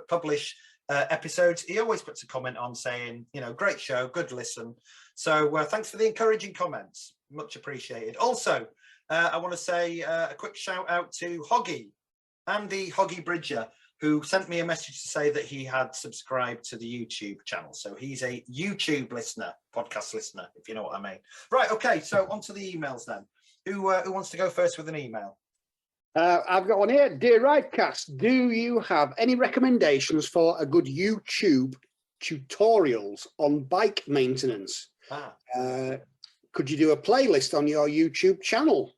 publish episodes. He always puts a comment on saying, great show, good listen. So thanks for the encouraging comments. Much appreciated. Also, I want to say a quick shout out to Andy Hoggy Bridger, who sent me a message to say that he had subscribed to the YouTube channel. So he's a YouTube listener, podcast listener, if you know what I mean. Right, okay, so on to the emails then. Who wants to go first with an email? I've got one here. Dear Ridecast, do you have any recommendations for a good YouTube tutorials on bike maintenance? Could you do a playlist on your YouTube channel?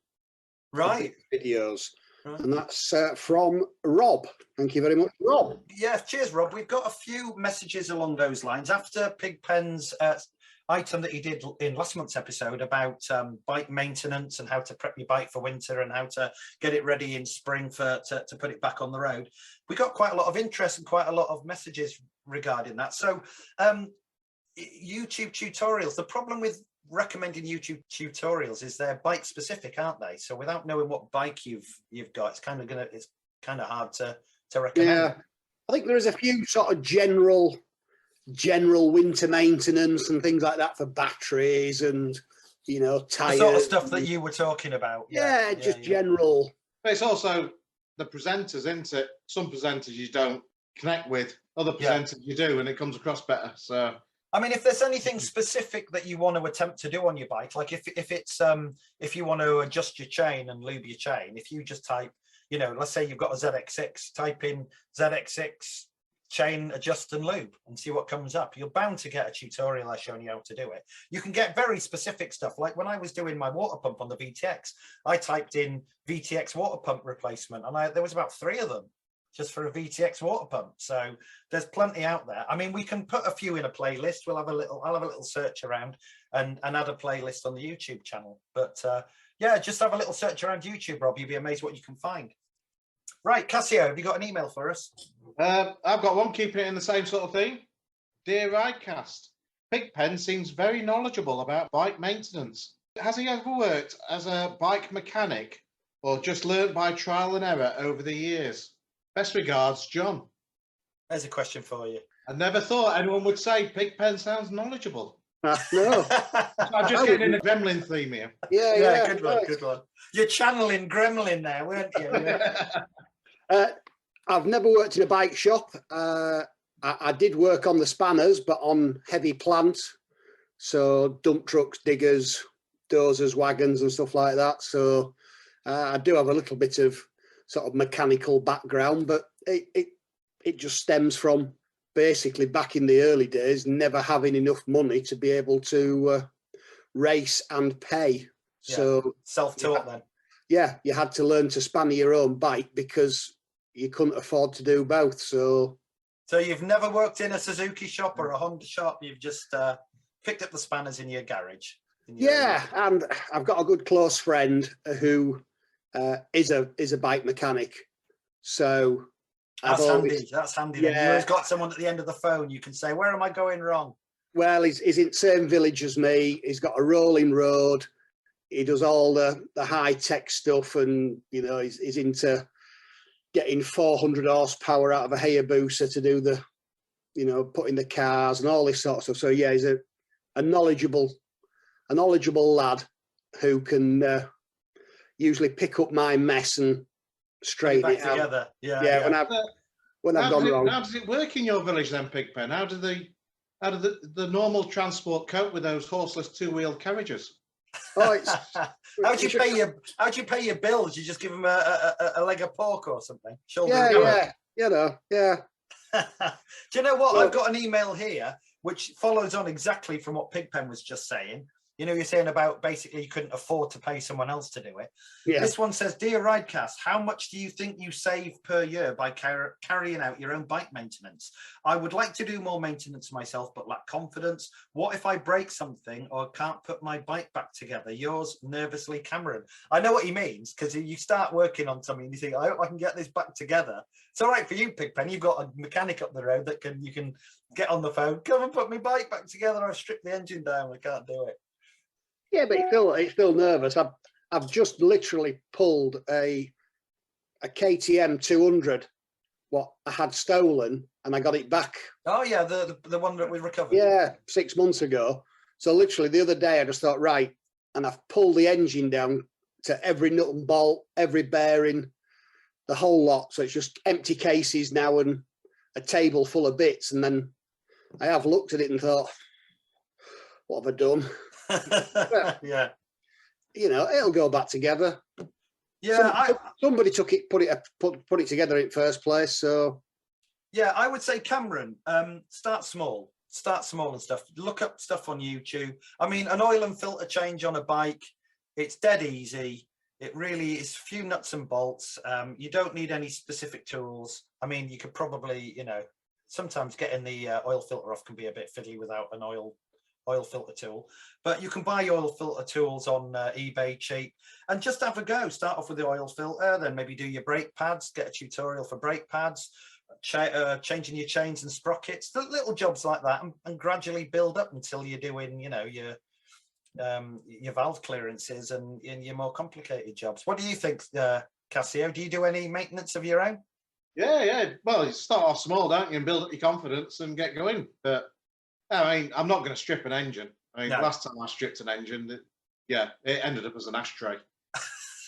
Right. Videos. Right. And that's from Rob. Thank you very much, Rob. Yeah, cheers, Rob. We've got a few messages along those lines. After Pigpen's item that he did in last month's episode about bike maintenance and how to prep your bike for winter and how to get it ready in spring to put it back on the road, we got quite a lot of interest and quite a lot of messages regarding that. So YouTube tutorials, the problem with recommending YouTube tutorials is they're bike specific, aren't they? So without knowing what bike you've got, it's kind of hard to recommend. Yeah, I think there is a few sort of general winter maintenance and things like that for batteries and tires. The sort of stuff that you were talking about. Yeah, general. But it's also the presenters, isn't it? Some presenters you don't connect with, other presenters you do, and it comes across better. So I mean, if there's anything specific that you want to attempt to do on your bike, like if you want to adjust your chain and lube your chain, if you just type, let's say you've got a ZX6, type in ZX6 chain adjust and lube and see what comes up. You're bound to get a tutorial showing you how to do it. You can get very specific stuff. Like when I was doing my water pump on the VTX, I typed in VTX water pump replacement, and there was about 3 of them. just for a VTX water pump. So there's plenty out there. I mean, we can put a few in a playlist. I'll have a little search around and add a playlist on the YouTube channel. But yeah, just have a little search around YouTube, Rob. You'll be amazed what you can find. Right, Casio, have you got an email for us? I've got one, keeping it in the same sort of theme. Dear Ridecast, Pigpen seems very knowledgeable about bike maintenance. Has he ever worked as a bike mechanic or just learnt by trial and error over the years? Best regards, John. There's a question for you. I never thought anyone would say Pigpen sounds knowledgeable. No. I'm just getting in a Gremlin theme here. Yeah, good one, good one. You're channeling Gremlin there, weren't you? I've never worked in a bike shop. I did work on the spanners, but on heavy plant. So dump trucks, diggers, dozers, wagons and stuff like that. So I do have a little bit of sort of mechanical background, but it just stems from basically back in the early days, never having enough money to be able to race and pay. Yeah. So self-taught then. Yeah, you had to learn to spanner your own bike because you couldn't afford to do both. So you've never worked in a Suzuki shop or a Honda shop. You've just picked up the spanners in your garage. And I've got a good close friend who is a bike mechanic. So that's handy. That's handy. Yeah. Then. You've got someone at the end of the phone. You can say, "Where am I going wrong?" Well, he's in the same village as me. He's got a rolling road. He does all the high tech stuff, and you know he's into getting 400 horsepower out of a Hayabusa to do the, you know, putting the cars and all this sort of stuff. So yeah, he's a knowledgeable lad who can usually pick up my mess and straighten it out. Together. Yeah. When I've gone wrong. How does it work in your village then, Pigpen? How do the normal transport cope with those horseless two-wheeled carriages? Oh, how'd you pay your bills? You just give them a leg of pork or something? Yeah. Do you know what? I've got an email here which follows on exactly from what Pigpen was just saying. You know, you're saying about basically you couldn't afford to pay someone else to do it. Yeah. This one says, "Dear Ridecast, how much do you think you save per year by carrying out your own bike maintenance? I would like to do more maintenance myself, but lack confidence. What if I break something or can't put my bike back together? Yours nervously, Cameron." I know what he means, because you start working on something and you think, I hope I can get this back together. It's all right for you, Pigpen. You've got a mechanic up the road that you can get on the phone. Come and put my bike back together. I've stripped the engine down. I can't do it. Yeah, but it's still nervous. I've just literally pulled a KTM 200, what I had stolen, and I got it back. Oh yeah, the one that we recovered. Yeah, 6 months ago. So literally the other day I just thought, right, and I've pulled the engine down to every nut and bolt, every bearing, the whole lot. So it's just empty cases now and a table full of bits. And then I have looked at it and thought, what have I done? Well, yeah, you know, it'll go back together. Yeah, somebody put it together in first place. So yeah, I would say, Cameron, start small and stuff. Look up stuff on YouTube. I mean, an oil and filter change on a bike, it's dead easy. It really is a few nuts and bolts. You don't need any specific tools. I mean, you could probably, you know, sometimes getting the oil filter off can be a bit fiddly without an oil filter tool, but you can buy oil filter tools on eBay cheap and just have a go. Start off with the oil filter, then maybe do your brake pads, get a tutorial for brake pads, changing your chains and sprockets, the little jobs like that, and gradually build up until you're doing, you know, your valve clearances and your more complicated jobs. What do you think, Casio? Do you do any maintenance of your own? Yeah. Well, you start off small, don't you, and build up your confidence and get going. But I mean, I'm not going to strip an engine. I mean, last time I stripped an engine, it ended up as an ashtray.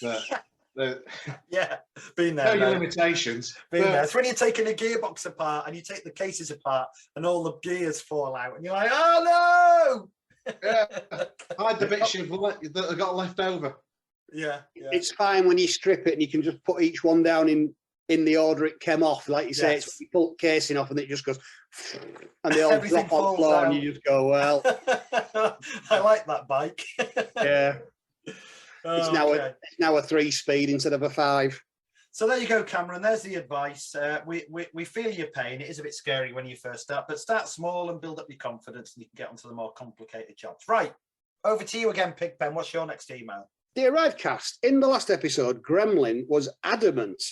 Yeah, been there. Know your limitations. Been there. It's when you're taking a gearbox apart and you take the cases apart and all the gears fall out and you're like, oh no! Yeah, hide the bits that have got left over. Yeah. It's fine when you strip it and you can just put each one down in the order it came off. Like you say, it's, you pull the casing off and it just goes, and they all drop on the floor and you just go, well. I like that bike. Yeah. It's now a 3-speed instead of a 5. So there you go, Cameron. There's the advice. We feel your pain. It is a bit scary when you first start, but start small and build up your confidence, and you can get onto the more complicated jobs. Right, over to you again, Pigpen. What's your next email? Dear Ridecast, in the last episode, Gremlin was adamant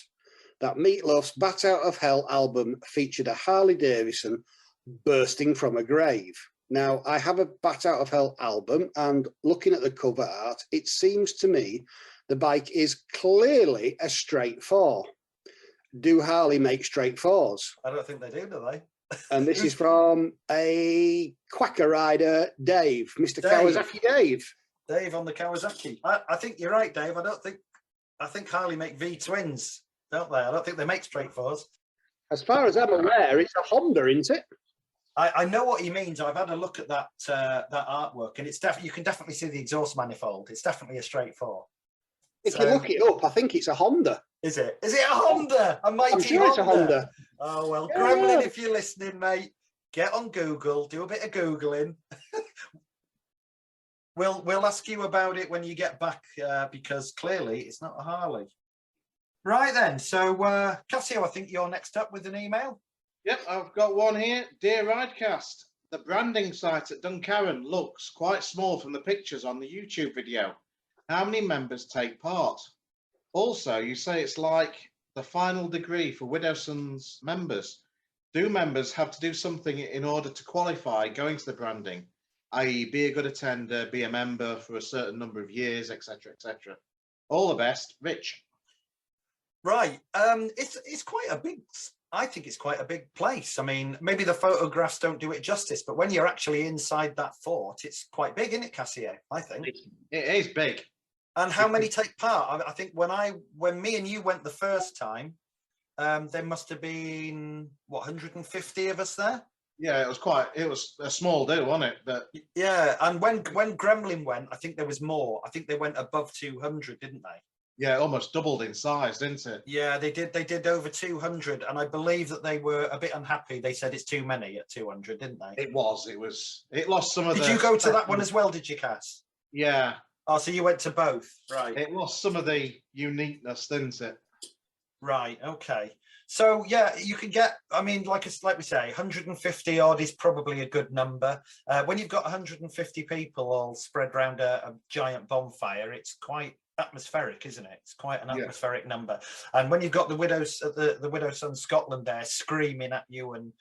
that Meatloaf's Bat Out of Hell album featured a Harley Davidson bursting from a grave. Now, I have a Bat Out of Hell album, and looking at the cover art, it seems to me the bike is clearly a straight four. Do Harley make straight fours? I don't think they do they? And this is from a Quacker rider, Dave, Mr. Kawasaki Dave. Dave on the Kawasaki. I think you're right, Dave. I think Harley make V-twins, don't they? I don't think they make straight fours. As far as I'm aware, it's a Honda, isn't it? I know what he means. I've had a look at that artwork, and it's definitely, you can definitely see the exhaust manifold. It's definitely a straight four. If you look it up, I think it's a Honda. Is it? Is it a Honda? A mighty I'm sure Honda? it's a Honda. Oh, well, yeah. Gremlin, if you're listening, mate, get on Google, do a bit of Googling. We'll ask you about it when you get back, because clearly it's not a Harley. Right then, so Casio, I think you're next up with an email. Yep, I've got one here. Dear Ridecast, the branding site at Duncarron looks quite small from the pictures on the YouTube video. How many members take part? Also, you say it's like the final degree for Widow Sons members. Do members have to do something in order to qualify going to the branding, i.e. be a good attender, be a member for a certain number of years, etc., etc.? All the best, Rich. Right, it's quite a big, I think it's quite a big place. I mean, maybe the photographs don't do it justice, but when you're actually inside that fort, it's quite big, isn't it, Casio? I think. It is big. And how many take part? I think when me and you went the first time, there must have been, what, 150 of us there? Yeah, it was a small do, wasn't it? But yeah, and when Gremlin went, I think there was more. I think they went above 200, didn't they? Yeah, almost doubled in size, didn't it? Yeah, they did over 200, and I believe that they were a bit unhappy. They said it's too many at 200, didn't they? It lost some of Did you go to that one as well, did you, Cass? Yeah. Oh, so you went to both, right? It lost some of the uniqueness, didn't it? Right, okay. So yeah, you can get, I mean, like we say, 150 odd is probably a good number. When you've got 150 people all spread around a giant bonfire, it's quite atmospheric, isn't it? It's quite an atmospheric number. And when you've got the Widow Son Scotland there screaming at you and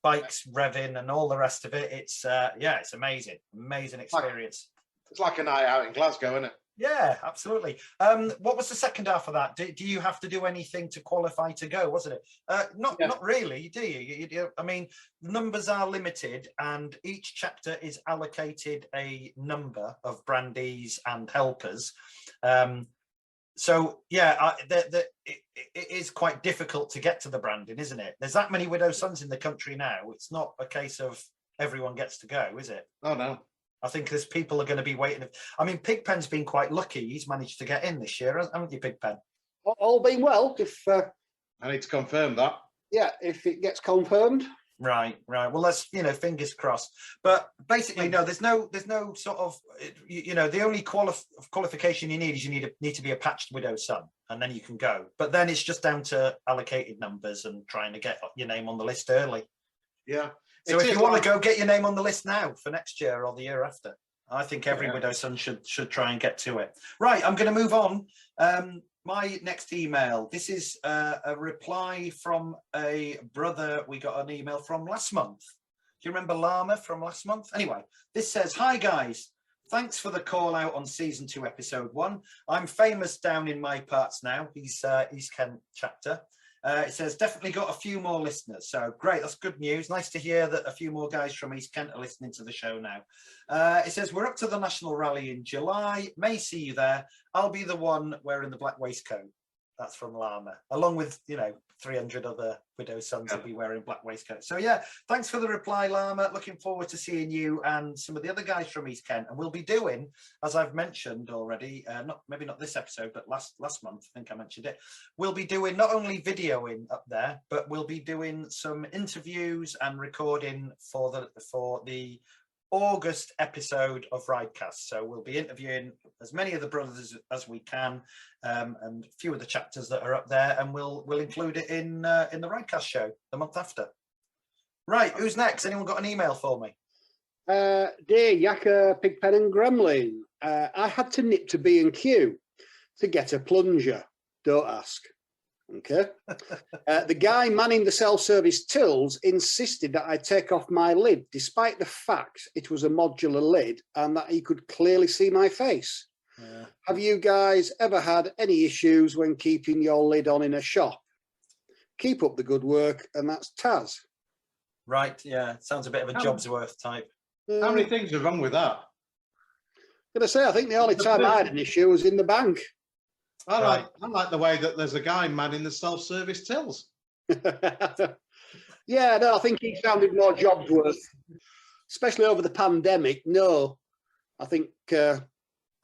bikes revving and all the rest of it, it's it's amazing experience. It's like a night out in Glasgow, isn't it? Yeah, absolutely. What was the second half of that? Do you have to do anything to qualify to go, wasn't it? Not really, do you? I mean, numbers are limited, and each chapter is allocated a number of brandies and helpers. So yeah, it is quite difficult to get to the branding, isn't it? There's that many Widow Sons in the country now. It's not a case of everyone gets to go, is it? Oh no. I think there's people are going to be waiting. I mean, Pigpen's been quite lucky. He's managed to get in this year, haven't you, Pigpen? All being well. If I need to confirm that. Yeah, if it gets confirmed. Right. Well, let's fingers crossed. But basically, no, there's no sort of the only qualification you need is you need to be a patched Widow Son, and then you can go. But then it's just down to allocated numbers and trying to get your name on the list early. Yeah. So if you want to go, get your name on the list now for next year or the year after. I think every Widow Son should try and get to it. Right, I'm going to move on. My next email. This is a reply from a brother we got an email from last month. Do you remember Llama from last month? Anyway, this says, "Hi guys, thanks for the call out on season 2, episode 1. I'm famous down in my parts now." He's East Kent chapter. It says, "Definitely got a few more listeners." So great, that's good news. Nice to hear that a few more guys from East Kent are listening to the show now. It says, "We're up to the National Rally in July. May see you there. I'll be the one wearing the black waistcoat." That's from Llama, along with 300 other Widow Sons will be wearing black waistcoats. So yeah, thanks for the reply, Llama. Looking forward to seeing you and some of the other guys from East Kent. And we'll be doing, as I've mentioned already, maybe not this episode, but last month, I think I mentioned it. We'll be doing not only videoing up there, but we'll be doing some interviews and recording for the August episode of Ridecast. So we'll be interviewing as many of the brothers as we can, and a few of the chapters that are up there, and we'll include it in the Ridecast show the month after. Right, who's next? Anyone got an email for me? Dear Yakka Pigpen and Gremlin, I had to nip to B&Q to get a plunger. Don't ask. Okay. The guy manning the self-service tills insisted that I take off my lid, despite the fact it was a modular lid and that he could clearly see my face. Yeah. Have you guys ever had any issues when keeping your lid on in a shop? Keep up the good work, and that's Taz. Right, yeah, sounds a bit of a Jobsworth type. How many things are wrong with that? I'm gonna say, I think the only time I had an issue was in the bank. I like the way that there's a guy manning the self-service tills. Yeah, no, I think he sounded more Jobsworth, especially over the pandemic. No, I think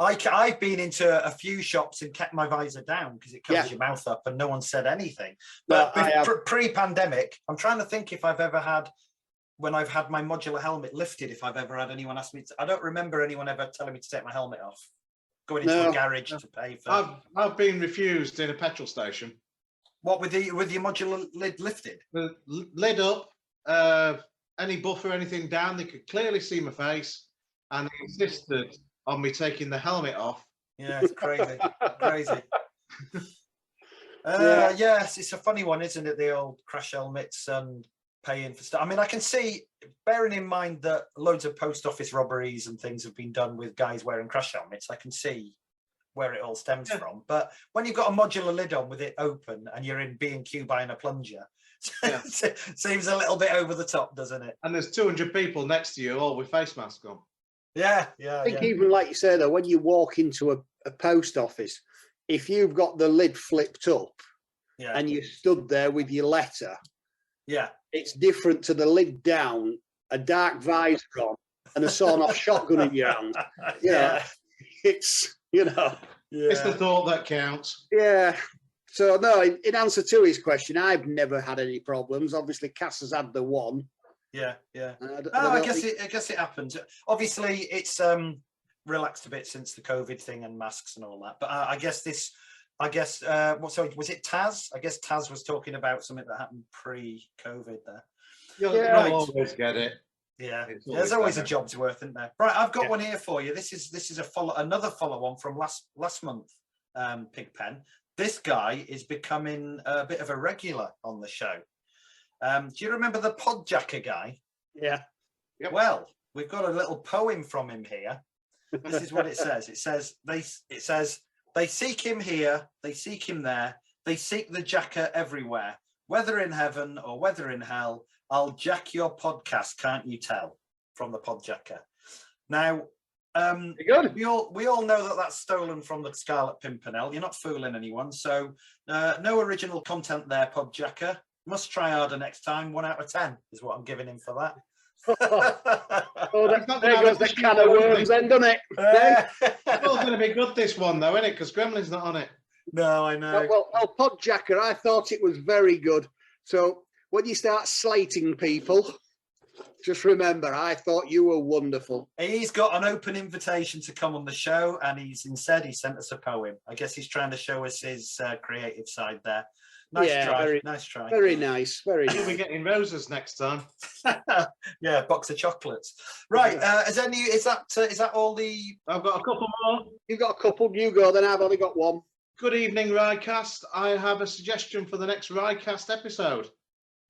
I've been into a few shops and kept my visor down because it covers your mouth up and no one said anything. But pre-pandemic, I'm trying to think if I've ever had, when I've had my modular helmet lifted, if I've ever had anyone ask me to, I don't remember anyone ever telling me to take my helmet off. Going into a garage to pay for. I've been refused in a petrol station. What, with your modular lid lifted? The lid up, any buffer, anything down, they could clearly see my face, and they insisted on me taking the helmet off. Yeah, it's crazy, crazy. Yes, it's a funny one, isn't it? The old crash helmets and paying for stuff. I mean, I can see, bearing in mind that loads of post office robberies and things have been done with guys wearing crash helmets, I can see where it all stems from. But when you've got a modular lid on with it open and you're in B&Q buying a plunger, seems a little bit over the top, doesn't it? And there's 200 people next to you all with face masks on. I think even like you say, though, when you walk into a post office, if you've got the lid flipped up and you stood there with your letter, it's different to the lid down, a dark visor on, and a sawn-off shotgun in your hand. It's, it's the thought that counts. Yeah. So no, in answer to his question, I've never had any problems. Obviously, Cass has had the one. I guess it happens. Obviously, it's relaxed a bit since the COVID thing and masks and all that. But I guess was it Taz? I guess Taz was talking about something that happened pre-COVID there. You'll always get it. Yeah, there's always a job's worth, isn't there? Right, I've got one here for you. This is another follow-on from last month, Pigpen. This guy is becoming a bit of a regular on the show. Do you remember the Podjacker guy? Yeah. Yep. Well, we've got a little poem from him here. This is what it says. It says they seek him here, they seek him there, they seek the jacker everywhere. Whether in heaven or whether in hell, I'll jack your podcast, can't you tell? From the Podjacker. Now, we all know that that's stolen from the Scarlet Pimpernel. You're not fooling anyone. So no original content there, Podjacker. Must try harder next time. 1 out of 10 is what I'm giving him for that. There goes the can of worms then, doesn't it? It's all going to be good, this one, though, isn't it? Because Gremlin's not on it. No, I know. Well, Podjacker, I thought it was very good. So when you start slating people, just remember, I thought you were wonderful. He's got an open invitation to come on the show, and he sent us a poem. I guess he's trying to show us his creative side there. Nice try. Nice try. Very nice. Very nice. You'll be getting roses next time. Yeah, box of chocolates. Right. Is that all the? I've got a couple more. You've got a couple. You go. Then I've only got one. Good evening, Ridecast. I have a suggestion for the next Ridecast episode.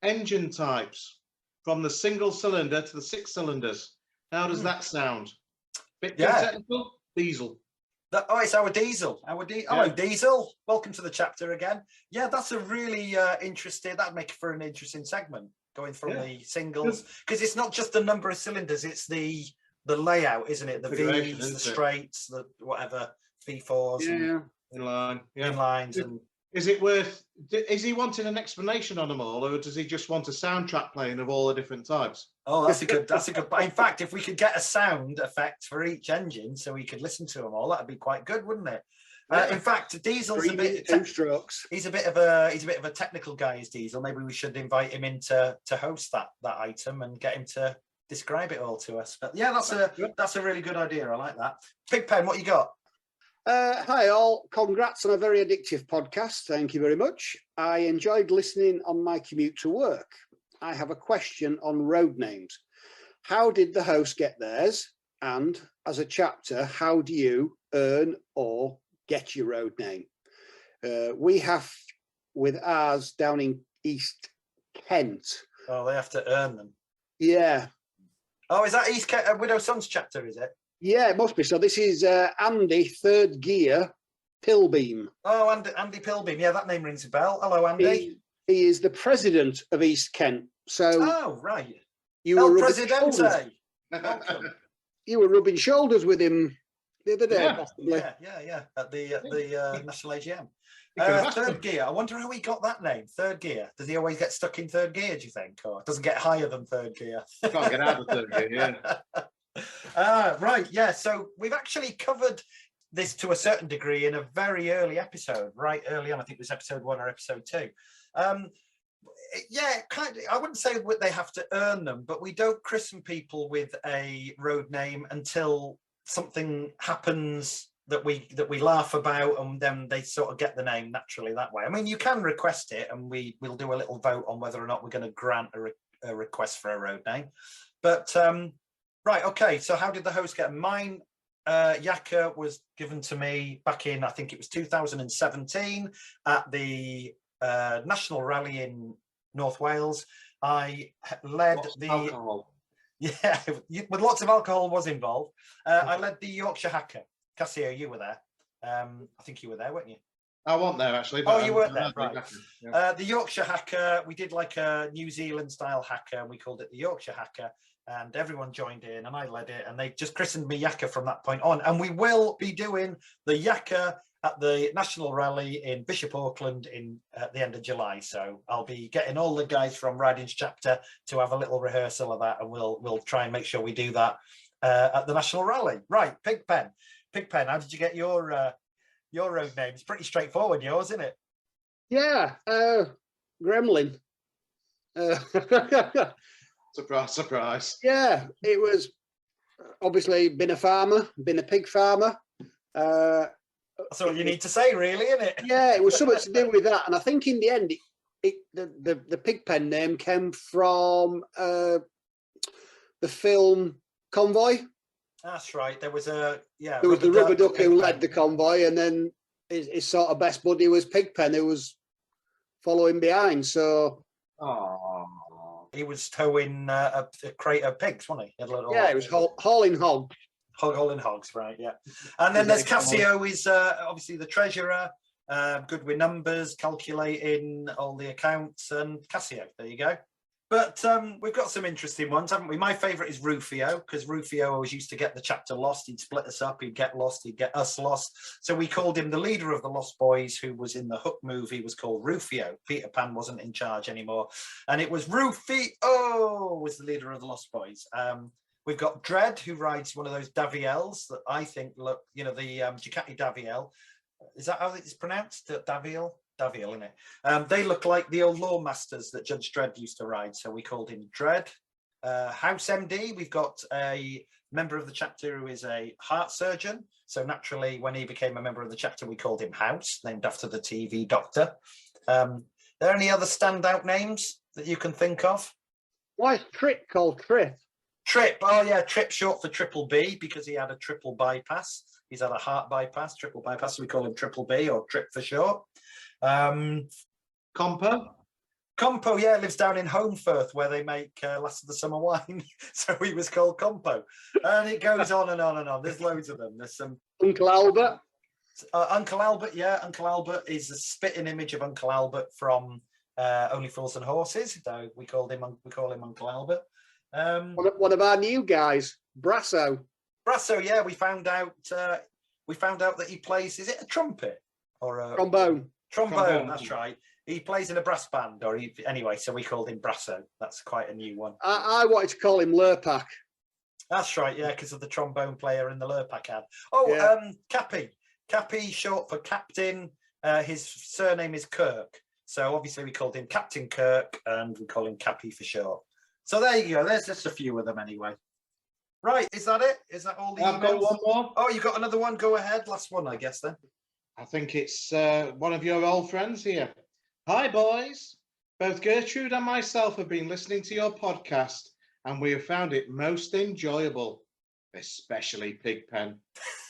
Engine types, from the single cylinder to the 6 cylinders. How does that sound? Bit too technical? Diesel. It's our Diesel. Hello, Diesel. Welcome to the chapter again. Yeah, that's a really interesting. That'd make for an interesting segment, going from the singles, because it's not just the number of cylinders; it's the layout, isn't it? The V's, the straights, the whatever V4s, inlines, and. Is it worth? Is he wanting an explanation on them all, or does he just want a soundtrack playing of all the different types? Oh, that's a good. In fact, if we could get a sound effect for each engine, so we could listen to them all, that'd be quite good, wouldn't it? In fact, Diesel's a bit. 2 strokes. He's a bit of a technical guy, is Diesel. Maybe we should invite him in to host that item and get him to describe it all to us. But yeah, that's a really good idea. I like that. Pigpen, what you got? Hi all, congrats on a very addictive podcast. Thank you very much. I enjoyed listening on my commute to work. I have a question on road names. How did the host get theirs? And as a chapter, how do you earn or get your road name? We have with ours down in East Kent. Oh, they have to earn them. Yeah. Oh, is that East Kent Widow Sons chapter, is it? Yeah, it must be. So this is Andy, third gear, Pilbeam. Oh, Andy Pilbeam. Yeah, that name rings a bell. Hello, Andy. He is the president of East Kent. So. Oh, right. You El were Presidente. Welcome. You were rubbing shoulders with him the other day, yeah. possibly. Yeah. At the National AGM. Third gear. I wonder how he got that name. Third gear. Does he always get stuck in third gear, do you think? Or doesn't get higher than third gear? Can't get out of third gear, yeah. Right, yeah. So we've actually covered this to a certain degree in a very early episode, right early on. I think it was episode 1 or episode 2. Yeah, kind of, I wouldn't say that they have to earn them, but we don't christen people with a road name until something happens that we laugh about, and then they sort of get the name naturally that way. I mean, you can request it, and we'll do a little vote on whether or not we're going to grant a request for a road name. But right, okay. So how did the host get mine? Yakka was given to me back in, I think it was 2017 at the National Rally in North Wales. I led alcohol. Yeah, with lots of alcohol was involved. I led the Yorkshire Hacker. Casio, you were there. I think you were there, weren't you? I wasn't there actually. But you weren't there, right? Yeah. The Yorkshire Hacker. We did like a New Zealand style hacker, and we called it the Yorkshire Hacker. And everyone joined in, and I led it, and they just christened me Yakka from that point on. And we will be doing the Yakka at the National Rally in Bishop Auckland at the end of July. So I'll be getting all the guys from Riding's chapter to have a little rehearsal of that, and we'll try and make sure we do that at the National Rally. Right, Pigpen, how did you get your road name? It's pretty straightforward, yours, isn't it? Yeah, Gremlin. Surprise. Yeah, it was obviously been a farmer, been a pig farmer. That's all you need to say, really, isn't it? Yeah, it was something to do with that. And I think in the end, the Pigpen name came from the film Convoy. That's right. There was the rubber duck who led the convoy, and then his sort of best buddy was Pigpen, who was following behind. So, he was towing a crate of pigs, wasn't he? He was hauling hogs. Hauling hogs, right? Yeah. And then there's Casio, who is obviously the treasurer, good with numbers, calculating all the accounts, and Casio. There you go. But we've got some interesting ones, haven't we? My favourite is Rufio, because Rufio always used to get the chapter lost. He'd split us up, he'd get lost, he'd get us lost. So we called him the leader of the Lost Boys, who was in the Hook movie, was called Rufio. Peter Pan wasn't in charge anymore. And it was Rufio was the leader of the Lost Boys. We've got Dread, who rides one of those Daviels that I think look, the Ducati Daviel. Is that how it's pronounced? Daviel, isn't it? They look like the old Lawmasters that Judge Dredd used to ride, so we called him Dread. House MD, we've got a member of the chapter who is a heart surgeon. So naturally, when he became a member of the chapter, we called him House, named after the TV doctor. Are there any other standout names that you can think of? Why is Trip called Trip? Trip, oh yeah, Trip short for Triple B, because he had a triple bypass. He's had a heart bypass, triple bypass, so we call him Triple B, or Trip for short. Compo, yeah, lives down in Holmfirth, where they make Last of the Summer Wine. So he was called Compo. And it goes on and on and on. There's loads of them. There's some... Uncle Albert. Uncle Albert, yeah. Uncle Albert is a spitting image of Uncle Albert from Only Fools and Horses. So we call him Uncle Albert. One of our new guys, Brasso. Brasso, yeah, we found out that he plays, is it a trumpet or a trombone? Trombone, that's right. He plays in a brass band, anyway, so we called him Brasso. That's quite a new one. I wanted to call him Lurpak. That's right, yeah, because of the trombone player in the Lurpak ad. Oh, yeah. Cappy, short for Captain. His surname is Kirk, so obviously we called him Captain Kirk, and we call him Cappy for short. So there you go. There's just a few of them anyway. Right, is that it? Is that all the I've got one more. Oh, you got another one? Go ahead. Last one, I guess, then. I think it's one of your old friends here. Hi, boys. Both Gertrude and myself have been listening to your podcast, and we have found it most enjoyable, especially Pigpen.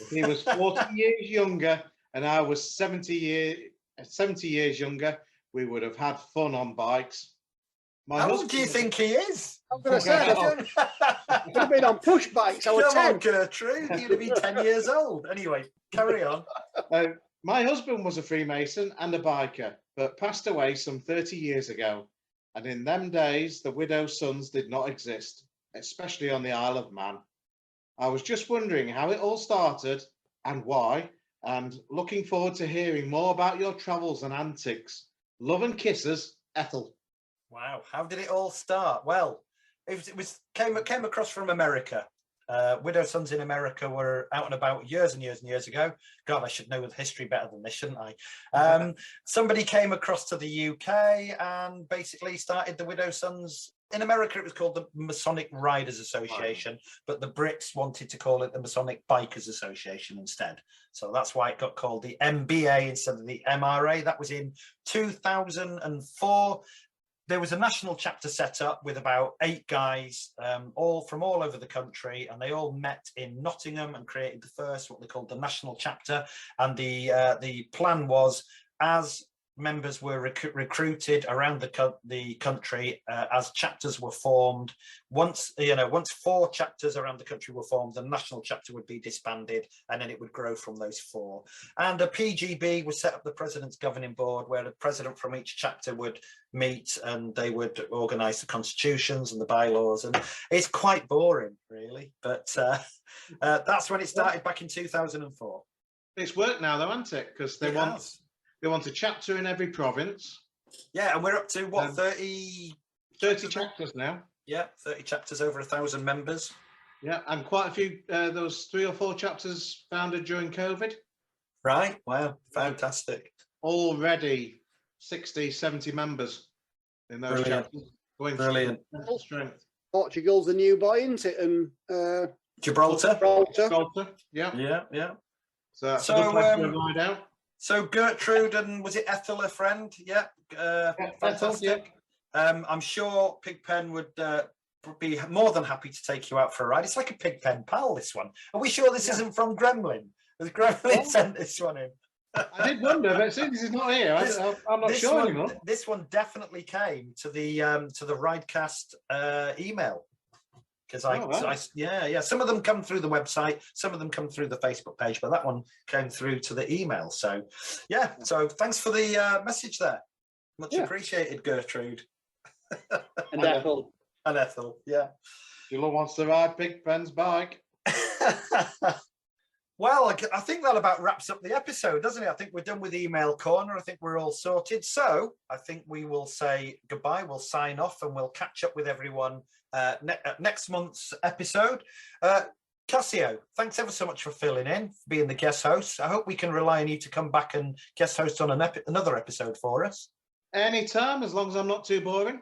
If he was 40 years younger and I was 70 years younger, we would have had fun on bikes. How old do you think he is? I'm going to say, would have been on push bikes. I was Come 10. on, Gertrude. You'd have been 10 years old. Anyway, carry on. My husband was a Freemason and a biker, but passed away some 30 years ago. And in them days, the widow's sons did not exist, especially on the Isle of Man. I was just wondering how it all started and why, and looking forward to hearing more about your travels and antics. Love and kisses, Ethel. Wow, how did it all start? Well, it came across from America. Widow Sons in America were out and about years and years and years ago. God, I should know the history better than this, shouldn't I? Somebody came across to the UK and basically started the Widow Sons. In America, it was called the Masonic Riders Association, but the Brits wanted to call it the Masonic Bikers Association instead. So that's why it got called the MBA instead of the MRA. That was in 2004. There was a national chapter set up with about 8 guys, all from all over the country, and they all met in Nottingham and created the first, what they called the national chapter. And the plan was, as members were recruited around the country, as chapters were formed, once 4 chapters around the country were formed, the national chapter would be disbanded, and then it would grow from those 4. And a PGB was set up, the President's Governing Board, where the president from each chapter would meet and they would organise the constitutions and the bylaws. And it's quite boring, really, but that's when it started back in 2004. It's worked now, though, hasn't it? Because they want a chapter in every province. Yeah, and we're up to what, 30 chapters now. Yeah, 30 chapters, over 1,000 members. Yeah, and quite a few, there was 3 or 4 chapters founded during COVID. Right, wow, fantastic. Already 60, 70 members in those chapters. Brilliant. Strength. Portugal's the new boy, isn't it? And Gibraltar. Yeah. So that's a good place to ride out. So Gertrude and was it Ethel, a friend? Yeah, fantastic. Ethel, I'm sure Pigpen would be more than happy to take you out for a ride. It's like a Pigpen pal, this one. Are we sure this isn't from Gremlin? Has Gremlin sent this one in? I did wonder, but since he's not here, I'm not sure anymore. This one definitely came to the Ridecast email. Because some of them come through the website, some of them come through the Facebook page, but that one came through to the email. So, so thanks for the message there. Much appreciated, Gertrude. And Ethel. And Ethel, yeah. Sheila wants to ride Pigpen's bike. Well, I think that about wraps up the episode, doesn't it? I think we're done with Email Corner. I think we're all sorted. So I think we will say goodbye. We'll sign off and we'll catch up with everyone next month's episode. Casio, thanks ever so much for filling in, for being the guest host. I hope we can rely on you to come back and guest host on another episode for us. Anytime, as long as I'm not too boring.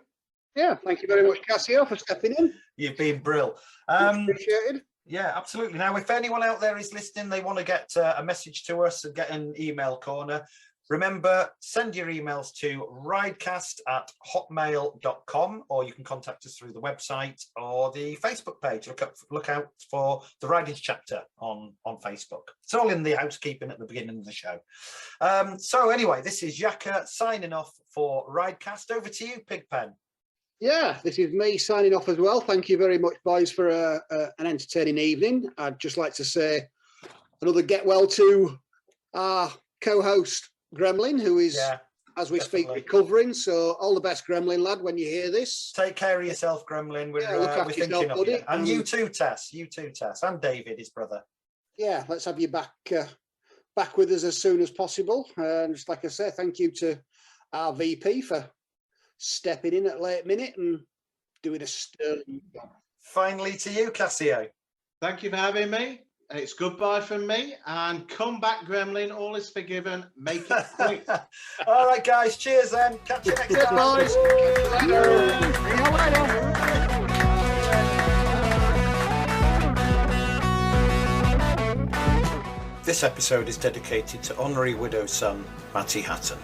Yeah, thank you very much, Casio, for stepping in. You've been brill. Appreciated. Yeah, absolutely. Now, if anyone out there is listening, they want to get a message to us and get an Email Corner, remember, send your emails to ridecast@hotmail.com, or you can contact us through the website or the Facebook page. Look out for the Riding Chapter on Facebook. It's all in the housekeeping at the beginning of the show. So anyway, this is Yakka signing off for Ridecast. Over to you, Pigpen. Yeah, this is me signing off as well. Thank you very much, boys, for an entertaining evening. I'd just like to say another get well to our co-host, Gremlin, who is, as we speak, recovering. So all the best, Gremlin, lad, when you hear this. Take care of yourself, Gremlin. We're thinking of you. And you too, Tess. You too, Tess. And David, his brother. Yeah, let's have you back with us as soon as possible. And just like I say, thank you to our VP for stepping in at late minute and doing a sterling job. Finally to you, Casio. Thank you for having me. It's goodbye from me, and come back, Gremlin. All is forgiven. Make it quick. All right, guys. Cheers then. Catch you next time. Cheers, boys. See you later. This episode is dedicated to honorary widow son Matty Hatton.